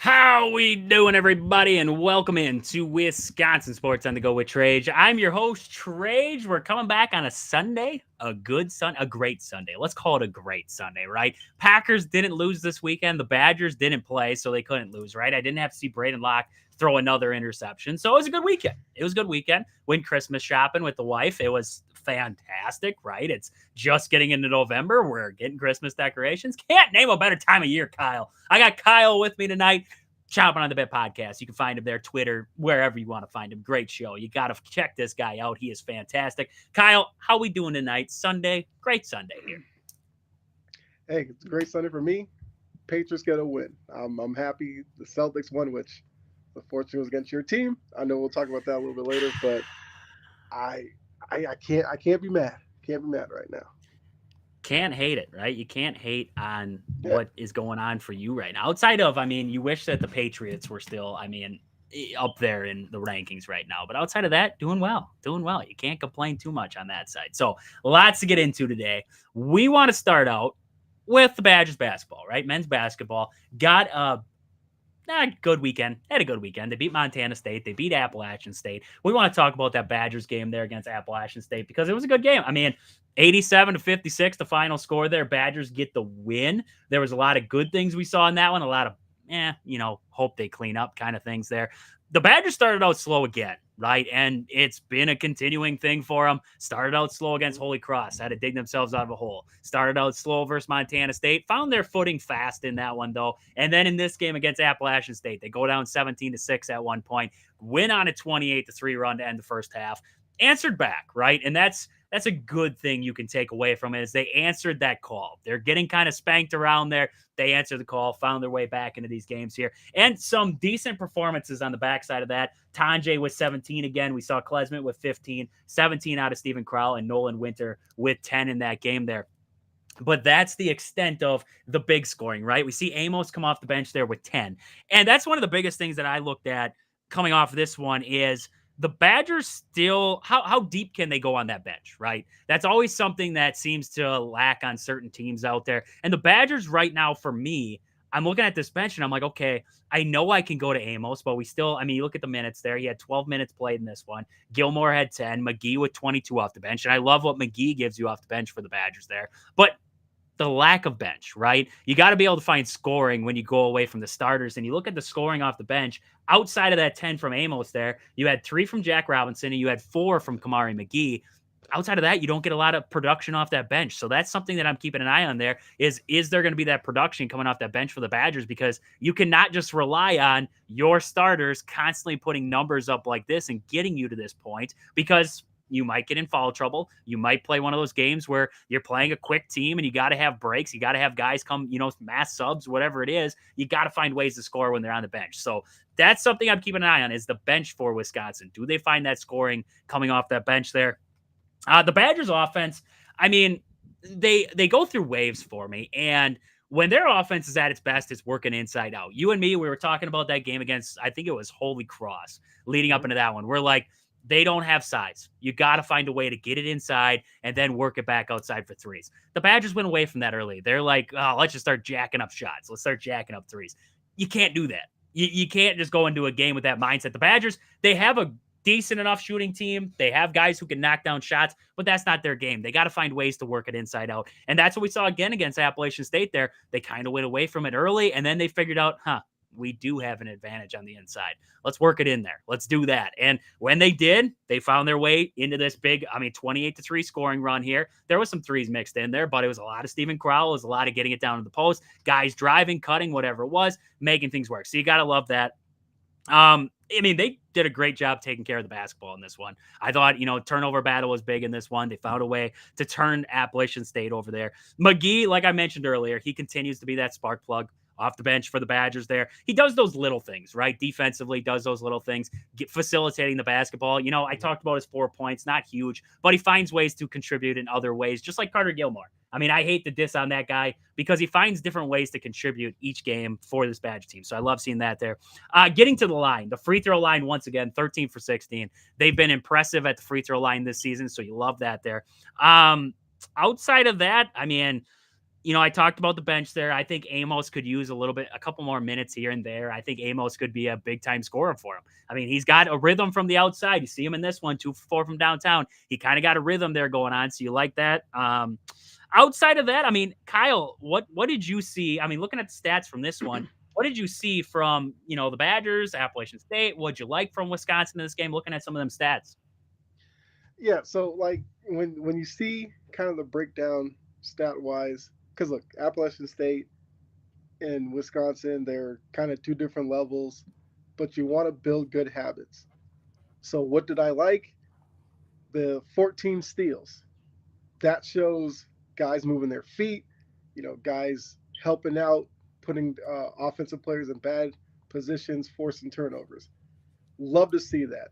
How we doing, everybody, and welcome in to Wisconsin Sports on the Go with Trage. I'm your host, Trage. We're coming back on a Sunday, a great Sunday. Let's call it a great Sunday, right? Packers didn't lose this weekend. The Badgers didn't play, so they couldn't lose, right? I didn't have to see Braden Locke throw another interception, so it was a good weekend. Went Christmas shopping with the wife. It was fantastic, right? It's just getting into November. We're getting Christmas decorations. Can't name a better time of year, Kyle. I got Kyle with me tonight. Chopping on the Bit podcast. You can find him there, Twitter, wherever you want to find him. Great show. You got to check this guy out. He is fantastic. Kyle, how we doing tonight? Sunday? Great Sunday here. Hey, it's a great Sunday for me. Patriots get a win. I'm happy the Celtics won, which unfortunately was against your team. I know we'll talk about that a little bit later, but I can't be mad. Can't be mad right now. Can't hate it, right? You can't hate on what is going on for you right now. Outside of, you wish that the Patriots were still, up there in the rankings right now. But outside of that, doing well. You can't complain too much on that side. So lots to get into today. We want to start out with the Badgers basketball, right? Men's basketball got a good weekend. Had a good weekend. They beat Montana State. They beat Appalachian State. We want to talk about that Badgers game there against Appalachian State because it was a good game. 87-56, the final score there. Badgers get the win. There was a lot of good things we saw in that one. A lot of, hope they clean up kind of things there. The Badgers started out slow again, right? And it's been a continuing thing for them. Started out slow against Holy Cross. Had to dig themselves out of a hole. Started out slow versus Montana State. Found their footing fast in that one, though. And then in this game against Appalachian State, they go down 17-6 at one point. Win on a 28-3 run to end the first half. Answered back, right? And that's a good thing you can take away from it is they answered that call. They're getting kind of spanked around there. They answered the call, found their way back into these games here. And some decent performances on the backside of that. Tanjay with 17 again. We saw Klesmit with 15, 17 out of Stephen Crowell, and Nolan Winter with 10 in that game there. But that's the extent of the big scoring, right? We see Amos come off the bench there with 10. And that's one of the biggest things that I looked at coming off of this one is the Badgers still, how deep can they go on that bench, right? That's always something that seems to lack on certain teams out there. And the Badgers right now, for me, I'm looking at this bench and I'm like, okay, I know I can go to Amos, but we still, you look at the minutes there. He had 12 minutes played in this one. Gilmore had 10. McGee with 22 off the bench. And I love what McGee gives you off the bench for the Badgers there. But the lack of bench, right? You got to be able to find scoring when you go away from the starters. And you look at the scoring off the bench, outside of that 10 from Amos there, you had 3 from Jack Robinson and you had 4 from Kamari McGee. Outside of that, you don't get a lot of production off that bench. So that's something that I'm keeping an eye on there is there going to be that production coming off that bench for the Badgers? Because you cannot just rely on your starters constantly putting numbers up like this and getting you to this point because you might get in foul trouble. You might play one of those games where you're playing a quick team and you got to have breaks. You got to have guys come, mass subs, whatever it is. You got to find ways to score when they're on the bench. So that's something I'm keeping an eye on is the bench for Wisconsin. Do they find that scoring coming off that bench there? The Badgers offense, they go through waves for me. And when their offense is at its best, it's working inside out. You and me, we were talking about that game against, I think it was Holy Cross leading up into that one. We're like, they don't have size. You got to find a way to get it inside and then work it back outside for threes. The Badgers went away from that early. They're like, oh, let's just start jacking up shots. Let's start jacking up threes. You can't do that. You can't just go into a game with that mindset. The Badgers, they have a decent enough shooting team. They have guys who can knock down shots, but that's not their game. They got to find ways to work it inside out. And that's what we saw again against Appalachian State there. They kind of went away from it early, and then they figured out, we do have an advantage on the inside. Let's work it in there. Let's do that. And when they did, they found their way into this big, 28-3 scoring run here. There was some threes mixed in there, but it was a lot of Stephen Crowell. It was a lot of getting it down to the post, guys driving, cutting, whatever it was, making things work. So you got to love that. They did a great job taking care of the basketball in this one. I thought, turnover battle was big in this one. They found a way to turn Appalachian State over there. McGee, like I mentioned earlier, he continues to be that spark plug off the bench for the Badgers there. He does those little things, right? Defensively, does those little things, facilitating the basketball. I talked about his 4 points, not huge, but he finds ways to contribute in other ways, just like Carter Gilmore. I mean, I hate the diss on that guy because he finds different ways to contribute each game for this Badge team. So I love seeing that there. Getting to the line, the free throw line, once again, 13 for 16. They've been impressive at the free throw line this season, so you love that there. Outside of that, I mean, I talked about the bench there. I think Amos could use a couple more minutes here and there. I think Amos could be a big time scorer for him. I mean, he's got a rhythm from the outside. You see him in this one, 2 for 4 from downtown. He kind of got a rhythm there going on. So you like that. Outside of that, I mean, Kyle, what did you see? I mean, looking at the stats from this one, what did you see from, the Badgers, Appalachian State? What'd you like from Wisconsin in this game, looking at some of them stats? Yeah, so like when you see kind of the breakdown stat wise, because look, Appalachian State and Wisconsin, they're kind of two different levels, but you want to build good habits. So what did I like? The 14 steals. That shows guys moving their feet, guys helping out, putting offensive players in bad positions, forcing turnovers. Love to see that.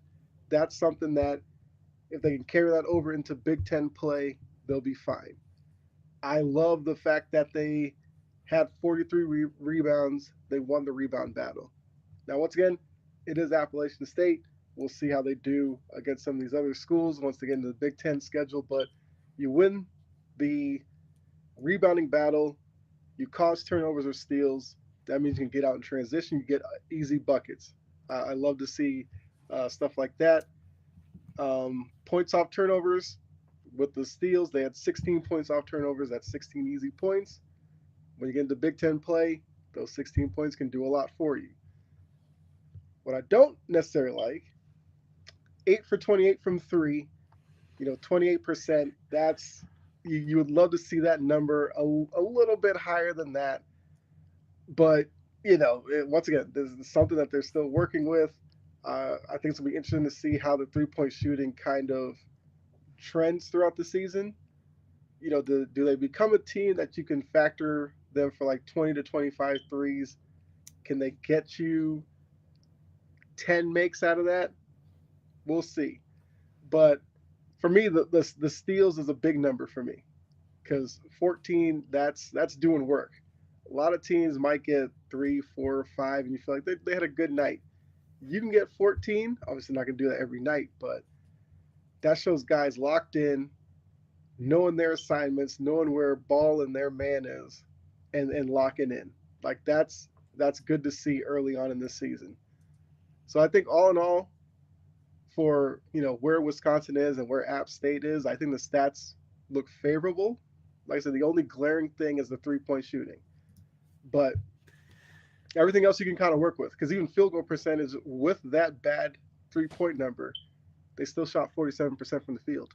That's something that if they can carry that over into Big Ten play, they'll be fine. I love the fact that they had 43 rebounds. They won the rebound battle. Now, once again, it is Appalachian State. We'll see how they do against some of these other schools once they get into the Big Ten schedule. But you win the rebounding battle, you cause turnovers or steals. That means you can get out in transition. You get easy buckets. I love to see stuff like that. Points off turnovers with the steals, they had 16 points off turnovers. That's 16 easy points. When you get into Big Ten play, those 16 points can do a lot for you. What I don't necessarily like, 8 for 28 from three, 28%. That's you would love to see that number a little bit higher than that. But, once again, this is something that they're still working with. I think it's going to be interesting to see how the 3-point shooting kind of trends throughout the season. Do they become a team that you can factor them for like 20 to 25 threes? Can they get you 10 makes out of that? We'll see. But for me, the steals is a big number for me because 14, that's doing work. A lot of teams might get 3, 4, 5, and you feel like they had a good night. You can get 14. Obviously, not going to do that every night, but that shows guys locked in, knowing their assignments, knowing where ball and their man is, and locking in. Like that's good to see early on in this season. So I think all in all, for where Wisconsin is and where App State is, I think the stats look favorable. Like I said, the only glaring thing is the 3-point shooting, but everything else you can kind of work with because even field goal percentage with that bad 3-point number, they still shot 47% from the field.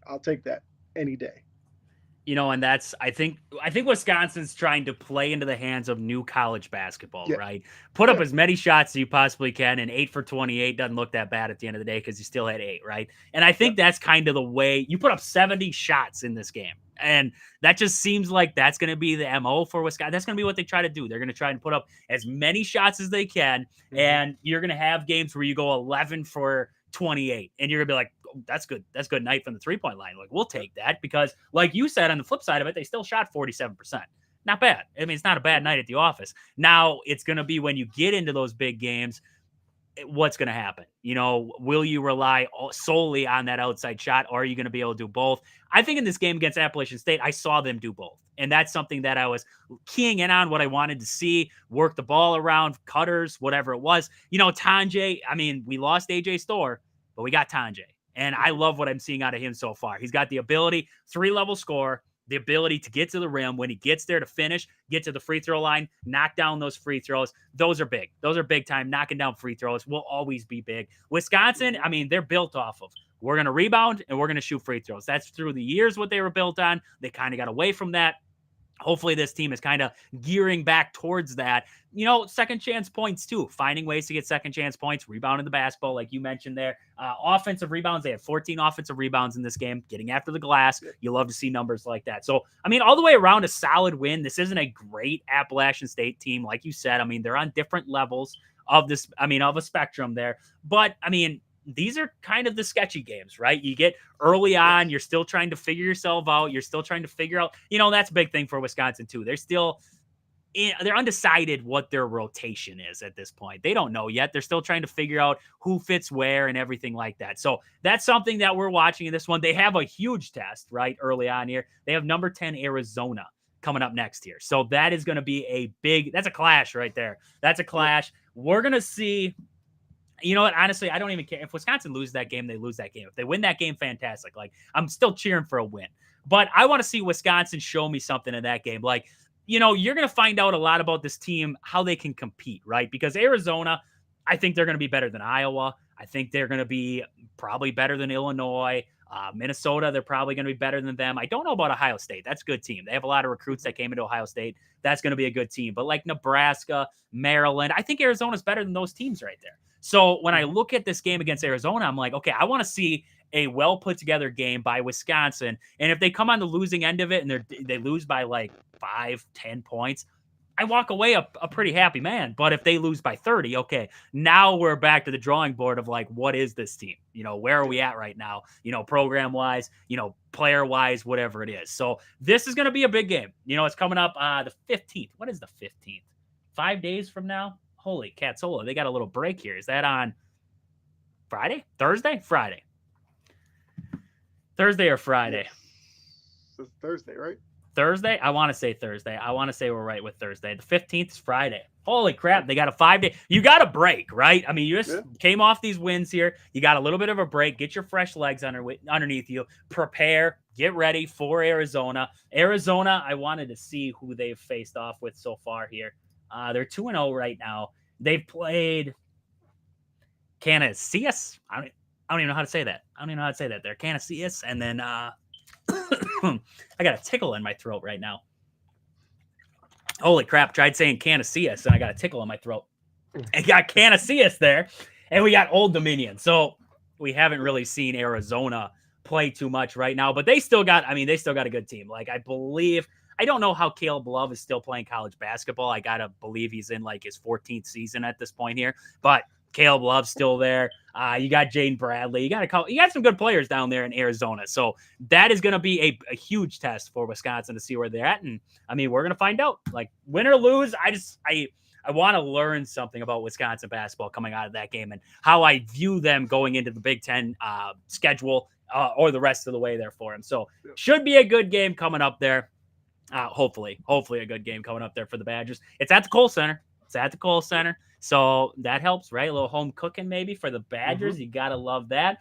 I'll take that any day. And that's I think Wisconsin's trying to play into the hands of new college basketball, Yeah. right? Put up as many shots as you possibly can, and 8 for 28 doesn't look that bad at the end of the day because you still had 8, right? And I think that's kind of the way you put up 70 shots in this game. And that just seems like that's going to be the MO for Wisconsin. That's going to be what they try to do. They're going to try and put up as many shots as they can. And you're going to have games where you go 11 for 28 and you're going to be like, oh, that's good. That's good night from the 3-point line. Like, we'll take that because like you said, on the flip side of it, they still shot 47%. Not bad. I mean, it's not a bad night at the office. Now it's going to be when you get into those big games, what's going to happen? Will you rely solely on that outside shot? Or are you going to be able to do both? I think in this game against Appalachian State, I saw them do both. And that's something that I was keying in on, what I wanted to see, work the ball around, cutters, whatever it was. Tanjay, I mean, we lost AJ Storr, but we got Tanjay. And I love what I'm seeing out of him so far. He's got the ability, 3-level score, the ability to get to the rim when he gets there to finish, get to the free throw line, knock down those free throws. Those are big. Those are big time. Knocking down free throws will always be big. Wisconsin, I mean, they're built off of we're going to rebound and we're going to shoot free throws. That's through the years what they were built on. They kind of got away from that. hopefully this team is kind of gearing back towards that. Second chance points too, finding ways to get second chance points, rebounding the basketball, like you mentioned there. Offensive rebounds, they had 14 offensive rebounds in this game, getting after the glass. You love to see numbers like that. So, all the way around a solid win. This isn't a great Appalachian State team. Like you said, they're on different levels of this, of a spectrum there. But, these are kind of the sketchy games, right? You get early on, you're still trying to figure yourself out. You're still trying to figure out, that's a big thing for Wisconsin too. They're undecided what their rotation is at this point. They don't know yet. They're still trying to figure out who fits where and everything like that. So that's something that we're watching in this one. They have a huge test, right? Early on here. They have number 10 Arizona coming up next year. So that is going to be that's a clash right there. That's a clash. We're going to see. You know what? Honestly, I don't even care. If Wisconsin loses that game, they lose that game. If they win that game, fantastic. Like, I'm still cheering for a win. But I want to see Wisconsin show me something in that game. Like, you're going to find out a lot about this team, how they can compete, right? Because Arizona, I think they're going to be better than Iowa. I think they're going to be probably better than Illinois. Minnesota, they're probably going to be better than them. I don't know about Ohio State. That's a good team. They have a lot of recruits that came into Ohio State. That's going to be a good team. But like Nebraska, Maryland, I think Arizona's better than those teams right there. So when I look at this game against Arizona, I'm like, okay, I want to see a well put together game by Wisconsin. And if they come on the losing end of it and they lose by like 5-10 points, I walk away a pretty happy man. But if they lose by 30, okay, now we're back to the drawing board of like, what is this team? Where are we at right now? Program wise, player wise, whatever it is. So this is going to be a big game. It's coming up the 15th. What is the 15th? 5 days from now? Holy catsola. They got a little break here. Is that on Friday? Thursday? Friday. Thursday or Friday? Yes. It's Thursday, right? Thursday? I want to say Thursday. I want to say we're right with Thursday. The 15th is Friday. Holy crap. They got a 5-day. You got a break, right? You just came off these wins here. You got a little bit of a break. Get your fresh legs underneath you. Prepare. Get ready for Arizona. Arizona, I wanted to see who they've faced off with so far here. They're 2-0 right now. They've played Canisius. I don't even know how to say that. They're Canisius, and then I got a tickle in my throat right now. Holy crap! Tried saying Canisius, and I got a tickle in my throat. And got Canisius there, and we got Old Dominion. So we haven't really seen Arizona play too much right now, but they still got a good team. Like, I don't know how Caleb Love is still playing college basketball. I got to believe he's in like his 14th season at this point here, but Caleb Love's still there. You got Jaden Bradley. You got some good players down there in Arizona. So that is going to be a huge test for Wisconsin to see where they're at. And we're going to find out, like, win or lose. I want to learn something about Wisconsin basketball coming out of that game and how I view them going into the Big Ten schedule or the rest of the way there for them. So should be a good game coming up there. Hopefully a good game coming up there for the Badgers. It's at the Kohl Center. So that helps, right? A little home cooking maybe for the Badgers. Mm-hmm. You got to love that.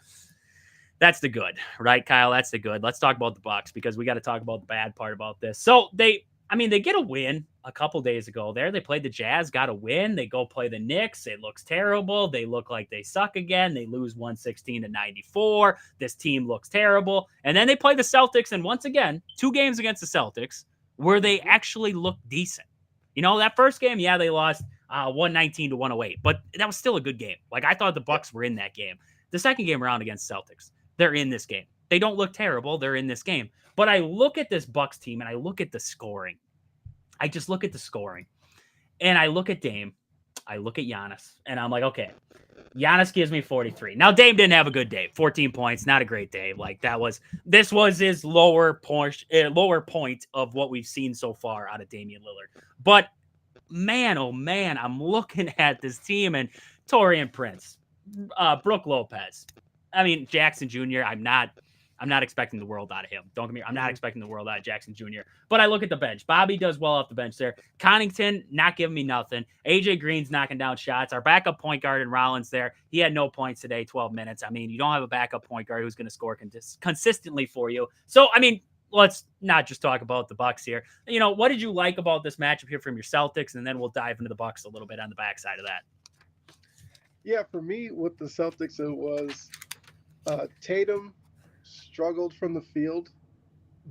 That's the good, right, Kyle? That's the good. Let's talk about the Bucks because we got to talk about the bad part about this. So they get a win a couple days ago there. They played the Jazz, got a win. They go play the Knicks. It looks terrible. They look like they suck again. They lose 116-94. This team looks terrible. And then they play the Celtics. And once again, 2 games against the Celtics where they actually looked decent. That first game, they lost 119-108, but that was still a good game. Like, I thought the Bucks were in that game. The second game around against Celtics, they're in this game. They don't look terrible. They're in this game. But I look at this Bucks team and I look at the scoring. I just look at the scoring. And I look at Dame. I look at Giannis. And I'm like, okay, Giannis gives me 43. Now, Dame didn't have a good day. 14 points, not a great day. Like, this was his lower point of what we've seen so far out of Damian Lillard. But man, oh man, I'm looking at this team and Taurean Prince, Brook Lopez. Jackson Jr., I'm not expecting the world out of him. Don't get me wrong. I'm not expecting the world out of Jackson Jr. But I look at the bench. Bobby does well off the bench there. Connington, not giving me nothing. AJ Green's knocking down shots. Our backup point guard in Rollins there, he had no points today, 12 minutes. You don't have a backup point guard who's going to score consistently for you. So, let's not just talk about the Bucks here. What did you like about this matchup here from your Celtics? And then we'll dive into the Bucks a little bit on the backside of that. Yeah, for me, with the Celtics, it was Tatum struggled from the field,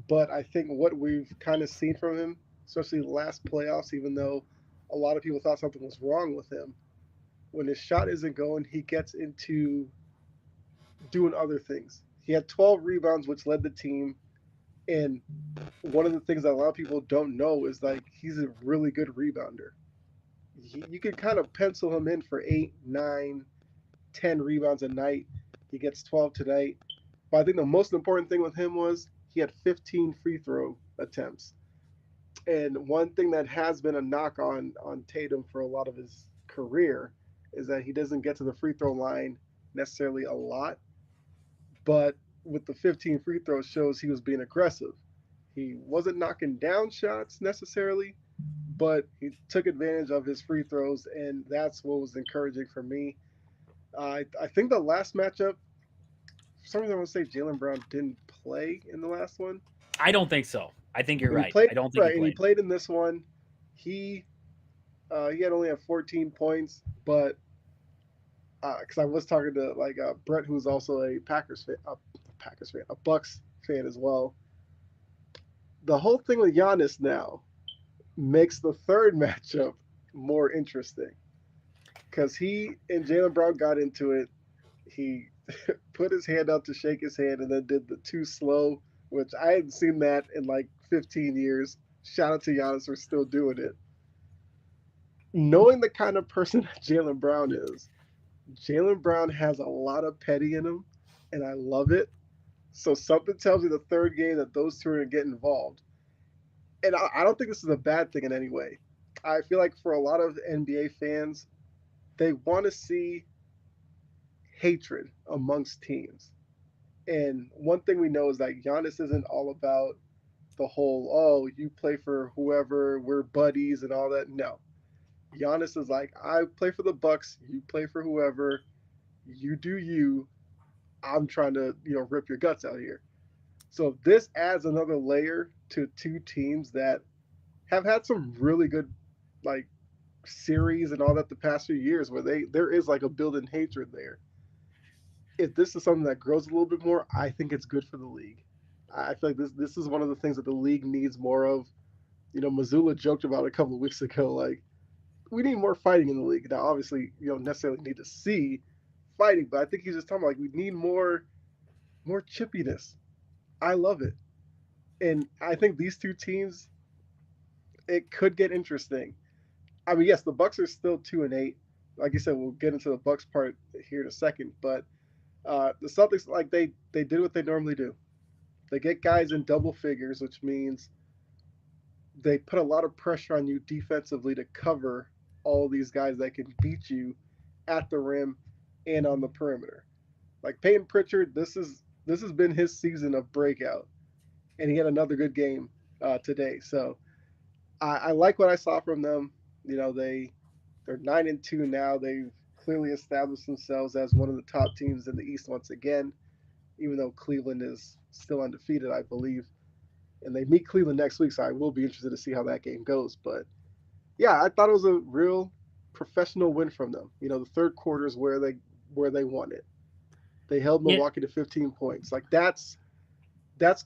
but I think what we've kind of seen from him especially last playoffs, even though a lot of people thought something was wrong with him. When his shot isn't going, he gets into doing other things. He had 12 rebounds, which led the team. And one of the things that a lot of people don't know is like he's a really good rebounder. You could kind of pencil him in for 8, 9, 10 rebounds a night. He gets 12 tonight. But I think the most important thing with him was he had 15 free throw attempts. And one thing that has been a knock on Tatum for a lot of his career is that he doesn't get to the free throw line necessarily a lot, but with the 15 free throws shows he was being aggressive. He wasn't knocking down shots necessarily, but he took advantage of his free throws, and that's what was encouraging for me. I think the last matchup, for some reason, I want to say Jalen Brown didn't play in the last one, I don't think so. I think you're but he right. played I don't think he right, and he played. played in this one. He he had only had 14 points, but because I was talking to like Brett, who's also a Packers fan, a Bucks fan as well. The whole thing with Giannis now makes the third matchup more interesting because he and Jalen Brown got into it. He put his hand out to shake his hand and then did the too slow, which I hadn't seen that in like 15 years. Shout out to Giannis for still doing it. Knowing the kind of person that Jalen Brown is, Jalen Brown has a lot of petty in him, and I love it. So something tells me the third game that those two are going to get involved. And I don't think this is a bad thing in any way. I feel like for a lot of NBA fans, they want to see hatred amongst teams. And one thing we know is that Giannis isn't all about the whole, oh, you play for whoever, we're buddies and all that. No. Giannis is like, I play for the Bucks, you play for whoever, you do you. I'm trying to, rip your guts out here. So this adds another layer to two teams that have had some really good like series and all that the past few years where there is like a built-in hatred there. If this is something that grows a little bit more, I think it's good for the league. I feel like this is one of the things that the league needs more of. Missoula joked about it a couple of weeks ago, like we need more fighting in the league. Now, obviously, you don't necessarily need to see fighting, but I think he's just talking about like we need more chippiness. I love it, and I think these two teams, it could get interesting. I mean, yes, the Bucks are still 2-8. Like you said, we'll get into the Bucks part here in a second, but the Celtics, like they did what they normally do. They get guys in double figures, which means they put a lot of pressure on you defensively to cover all these guys that can beat you at the rim and on the perimeter. Like Peyton Pritchard, this has been his season of breakout, and he had another good game today. So I like what I saw from them. They're 9-2 now. They've clearly established themselves as one of the top teams in the East once again, even though Cleveland is still undefeated, I believe. And they meet Cleveland next week, so I will be interested to see how that game goes. But yeah, I thought it was a real professional win from them. The third quarter is where they won it. They held Yeah, Milwaukee to 15 points. Like that's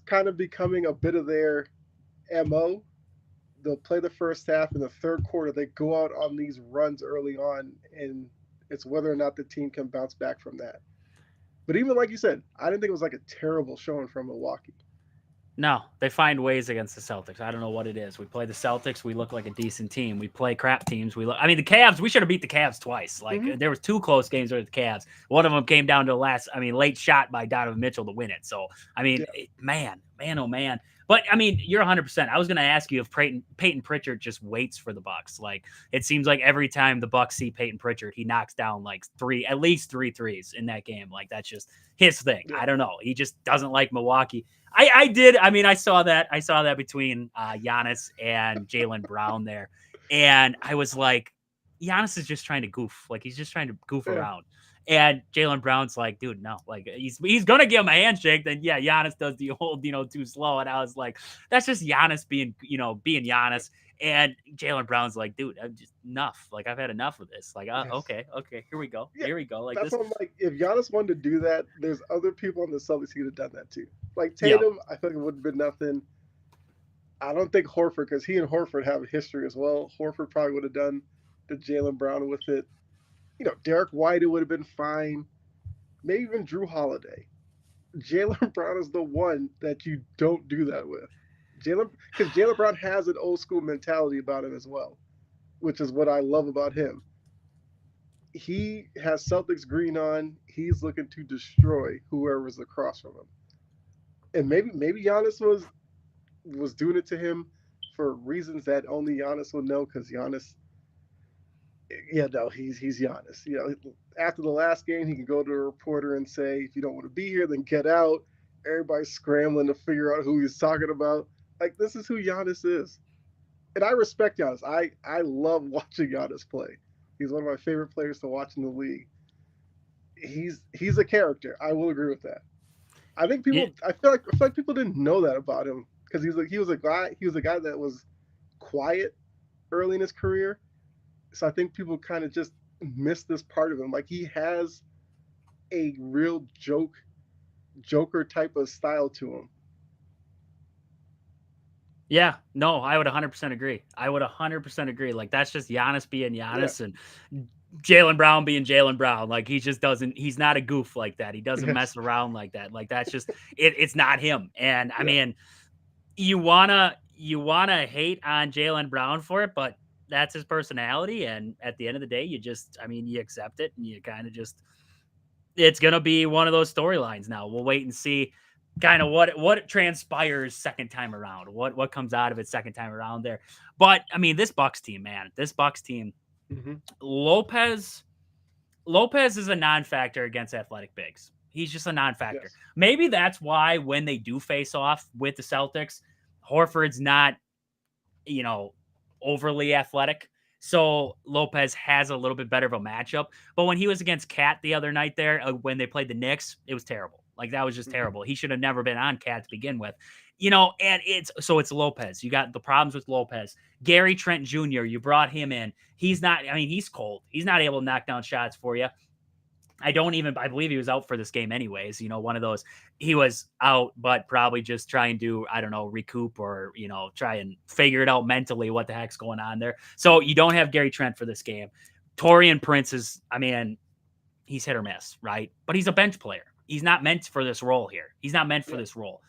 kind of becoming a bit of their MO. They'll play the first half. In the third quarter, they go out on these runs early on, and it's whether or not the team can bounce back from that. But even like you said, I didn't think it was like a terrible showing from Milwaukee. no, they find ways against the Celtics. I don't know what it is. We play the Celtics, we look like a decent team. We play crap teams. We look. I mean, the Cavs. We should have beat the Cavs twice. Like Mm-hmm. there was two close games with the Cavs. One of them came down to the last. I mean, late shot by Donovan Mitchell to win it. So I mean, Yeah. man, oh man. But I mean, you're 100%. I was going to ask you if Peyton Pritchard just waits for the Bucks. Like it seems like every time the Bucks see Peyton Pritchard, he knocks down like at least three threes in that game. Like that's just his thing. Yeah. I don't know. He just doesn't like Milwaukee. I did. I mean, I saw that. I saw that between Giannis and Jalen Brown there, and I was like, Giannis is just trying to goof. Like he's just trying to goof Yeah. around. And Jalen Brown's like, dude, no, like he's gonna give him a handshake. Then yeah, Giannis does the old, too slow. And I was like, that's just Giannis being Giannis. And Jalen Brown's like, dude, I'm just enough. Like I've had enough of this. Like, Yes. okay, here we go, Yeah. Like That's this. what I'm like. If Giannis wanted to do that, there's other people on the Celtics who could have done that too. Like Yeah, Tatum, I feel like it would have been nothing. I don't think Horford, because he and Horford have a history as well. Horford probably would have done the Jalen Brown with it. Derek White, it would have been fine. Maybe even Drew Holiday. Jalen Brown is the one that you don't do that with. Because Jalen Brown has an old school mentality about him as well, which is what I love about him. He has Celtics green on. He's looking to destroy whoever's across from him. And maybe Giannis was doing it to him for reasons that only Giannis will know, because Giannis, yeah, no, he's Giannis. After the last game, he can go to a reporter and say, if you don't want to be here, then get out. Everybody's scrambling to figure out who he's talking about. Like, this is who Giannis is. And I respect Giannis. I love watching Giannis play. He's one of my favorite players to watch in the league. He's a character. I will agree with that. I think Yeah, people. I feel like people didn't know that about him, because he was a guy that was quiet early in his career. So I think people kind of just miss this part of him. Like, he has a real Joker type of style to him. yeah, no, I would 100% agree. I would 100% agree. Like, that's just Giannis being Yeah. Giannis and Jalen Brown being Jalen Brown. Like, he just doesn't. He's not a goof like that. He doesn't Yes. mess around like that. Like, that's just it. It's not him. And I Yeah. mean, you wanna hate on Jalen Brown for it, but that's his personality. And at the end of the day, you accept it, and you kind of just it's gonna be one of those storylines now. We'll wait and see kind of what transpires second time around. What comes out of it second time around there. But I mean, this Bucks team, man, this Bucks team, Hmm. Lopez Lopez is a non-factor against athletic bigs. He's just a non-factor. Yes. Maybe that's why when they do face off with the Celtics, Horford's not, you know, overly athletic. So Lopez has a little bit better of a matchup. But when he was against Cat the other night there, when they played the Knicks, it was terrible. Like, that was just Hmm. terrible. He should have never been on Cat to begin with. And it's Lopez. You got the problems with Lopez. Gary Trent Jr., you brought him in. He's not, I mean, he's cold. He's not able to knock down shots for you. I believe he was out for this game anyways. One of those, he was out, but probably just trying to, I don't know, recoup or, try and figure it out mentally what the heck's going on there. So you don't have Gary Trent for this game. Torian Prince is, I mean, he's hit or miss, right? But he's a bench player. He's not meant for this role here. He's not meant for Yeah. this role.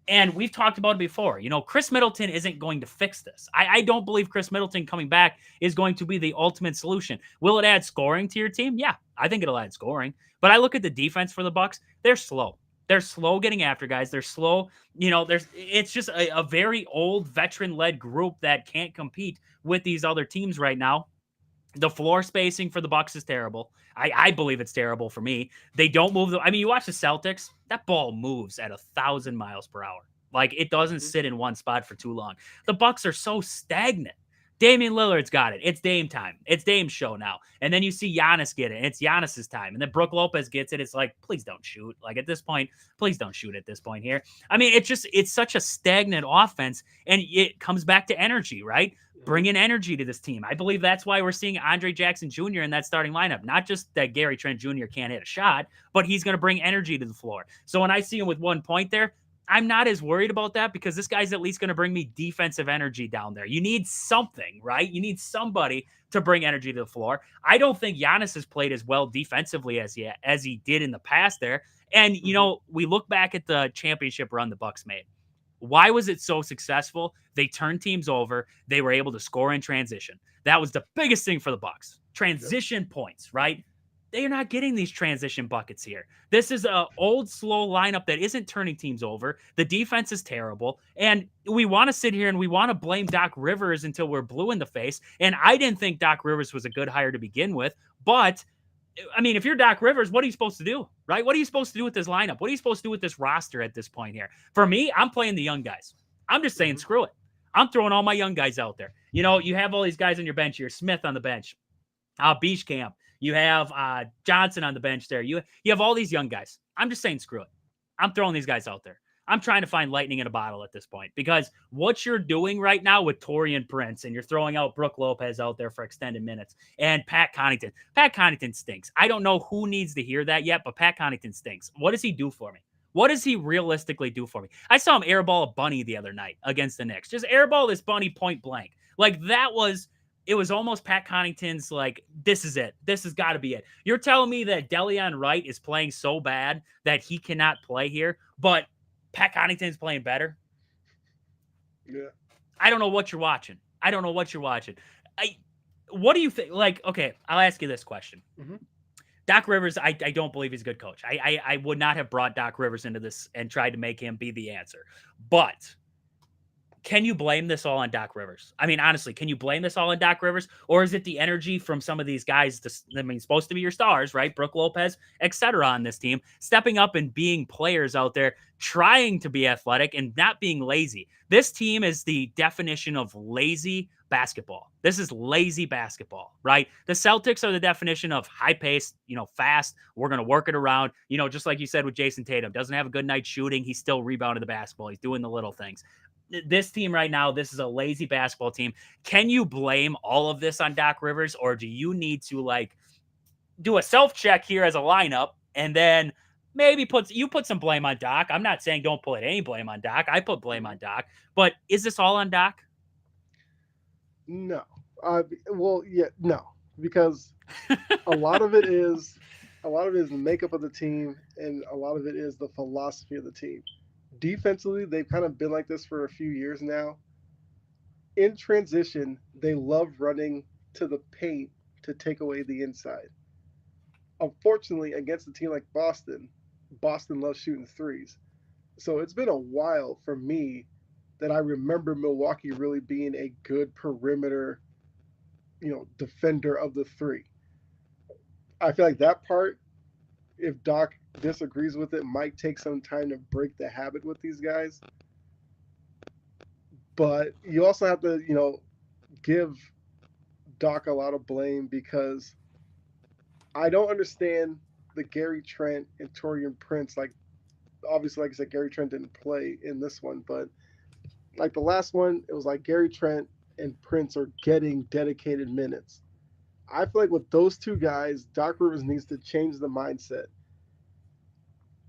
And we've talked about it before. Chris Middleton isn't going to fix this. I don't believe Chris Middleton coming back is going to be the ultimate solution. Will it add scoring to your team? Yeah, I think it'll add scoring. But I look at the defense for the Bucks. They're slow. They're slow getting after guys. They're slow. It's just a very old veteran-led group that can't compete with these other teams right now. The floor spacing for the Bucks is terrible. I believe it's terrible for me. They don't move. You watch the Celtics. That ball moves at 1,000 miles per hour. Like, it doesn't Hmm. sit in one spot for too long. The Bucks are so stagnant. Damian Lillard's got it. It's Dame time. It's Dame's show now. And then you see Giannis get it. It's Giannis's time. And then Brook Lopez gets it. It's like, please don't shoot. Like, at this point, please don't shoot at this point here. It's such a stagnant offense, and it comes back to energy, right? Hmm. Bring in energy to this team. I believe that's why we're seeing Andre Jackson Jr. in that starting lineup. Not just that Gary Trent Jr. can't hit a shot, but he's going to bring energy to the floor. So when I see him with 1 point there, I'm not as worried about that, because this guy's at least going to bring me defensive energy down there. You need something, right? You need somebody to bring energy to the floor. I don't think Giannis has played as well defensively as he did in the past there. And Hmm. we look back at the championship run the Bucks made. Why was it so successful? They turned teams over. They were able to score in transition. That was the biggest thing for the Bucks. Yep. Transition points, right? They are not getting these transition buckets here. This is an old, slow lineup that isn't turning teams over. The defense is terrible. And we want to sit here and we want to blame Doc Rivers until we're blue in the face. And I didn't think Doc Rivers was a good hire to begin with. But if you're Doc Rivers, what are you supposed to do, right? What are you supposed to do with this lineup? What are you supposed to do with this roster at this point here? For me, I'm playing the young guys. I'm just saying, Hmm. screw it. I'm throwing all my young guys out there. You have all these guys on your bench here. Smith on the bench, Beach Camp. You have Johnson on the bench there. You have all these young guys. I'm just saying, screw it. I'm throwing these guys out there. I'm trying to find lightning in a bottle at this point, because what you're doing right now with Torian Prince, and you're throwing out Brook Lopez out there for extended minutes, and Pat Connaughton. Pat Connaughton stinks. I don't know who needs to hear that yet, but Pat Connaughton stinks. What does he do for me? What does he realistically do for me? I saw him airball a bunny the other night against the Knicks. Just airball this bunny point blank. Like that was it was almost Pat Connaughton's like, this is it. This has got to be it. You're telling me that Delion Wright is playing so bad that he cannot play here, but Pat Connaughton's playing better? Yeah. I don't know what you're watching. I don't know what you're watching. I what do you think? Like, okay, I'll ask you this question. Mm-hmm. Doc Rivers, I don't believe he's a good coach. I would not have brought Doc Rivers into this and tried to make him be the answer. But can you blame this all on Doc Rivers? I mean, honestly, can you blame this all on Doc Rivers? Or is it the energy from some of these guys, I mean, supposed to be your stars, right? Brooke Lopez, etc. on this team, stepping up and being players out there, trying to be athletic and not being lazy. This team is the definition of lazy basketball. This is lazy basketball, right? The Celtics are the definition of high pace, fast. We're going to work it around, just like you said with Jason Tatum. Doesn't have a good night shooting. He's still rebounding the basketball. He's doing the little things. This team right now, this is a lazy basketball team. Can you blame all of this on Doc Rivers, or do you need to like do a self check here as a lineup and then maybe put some blame on Doc? I'm not saying don't put any blame on Doc. I put blame on Doc, but is this all on Doc? No. Well, yeah, no, because a lot of it is the makeup of the team, and a lot of it is the philosophy of the team. Defensively, they've kind of been like this for a few years now. In transition, they love running to the paint to take away the inside. Unfortunately, against a team like Boston, Boston loves shooting threes. So it's been a while for me that I remember Milwaukee really being a good perimeter, defender of the three. I feel like that part, if Doc disagrees with it, might take some time to break the habit with these guys. But you also have to, give Doc a lot of blame because I don't understand the Gary Trent and Torian Prince. Like, obviously, like I said, Gary Trent didn't play in this one, but like the last one, it was like Gary Trent and Prince are getting dedicated minutes. I feel like with those two guys, Doc Rivers needs to change the mindset.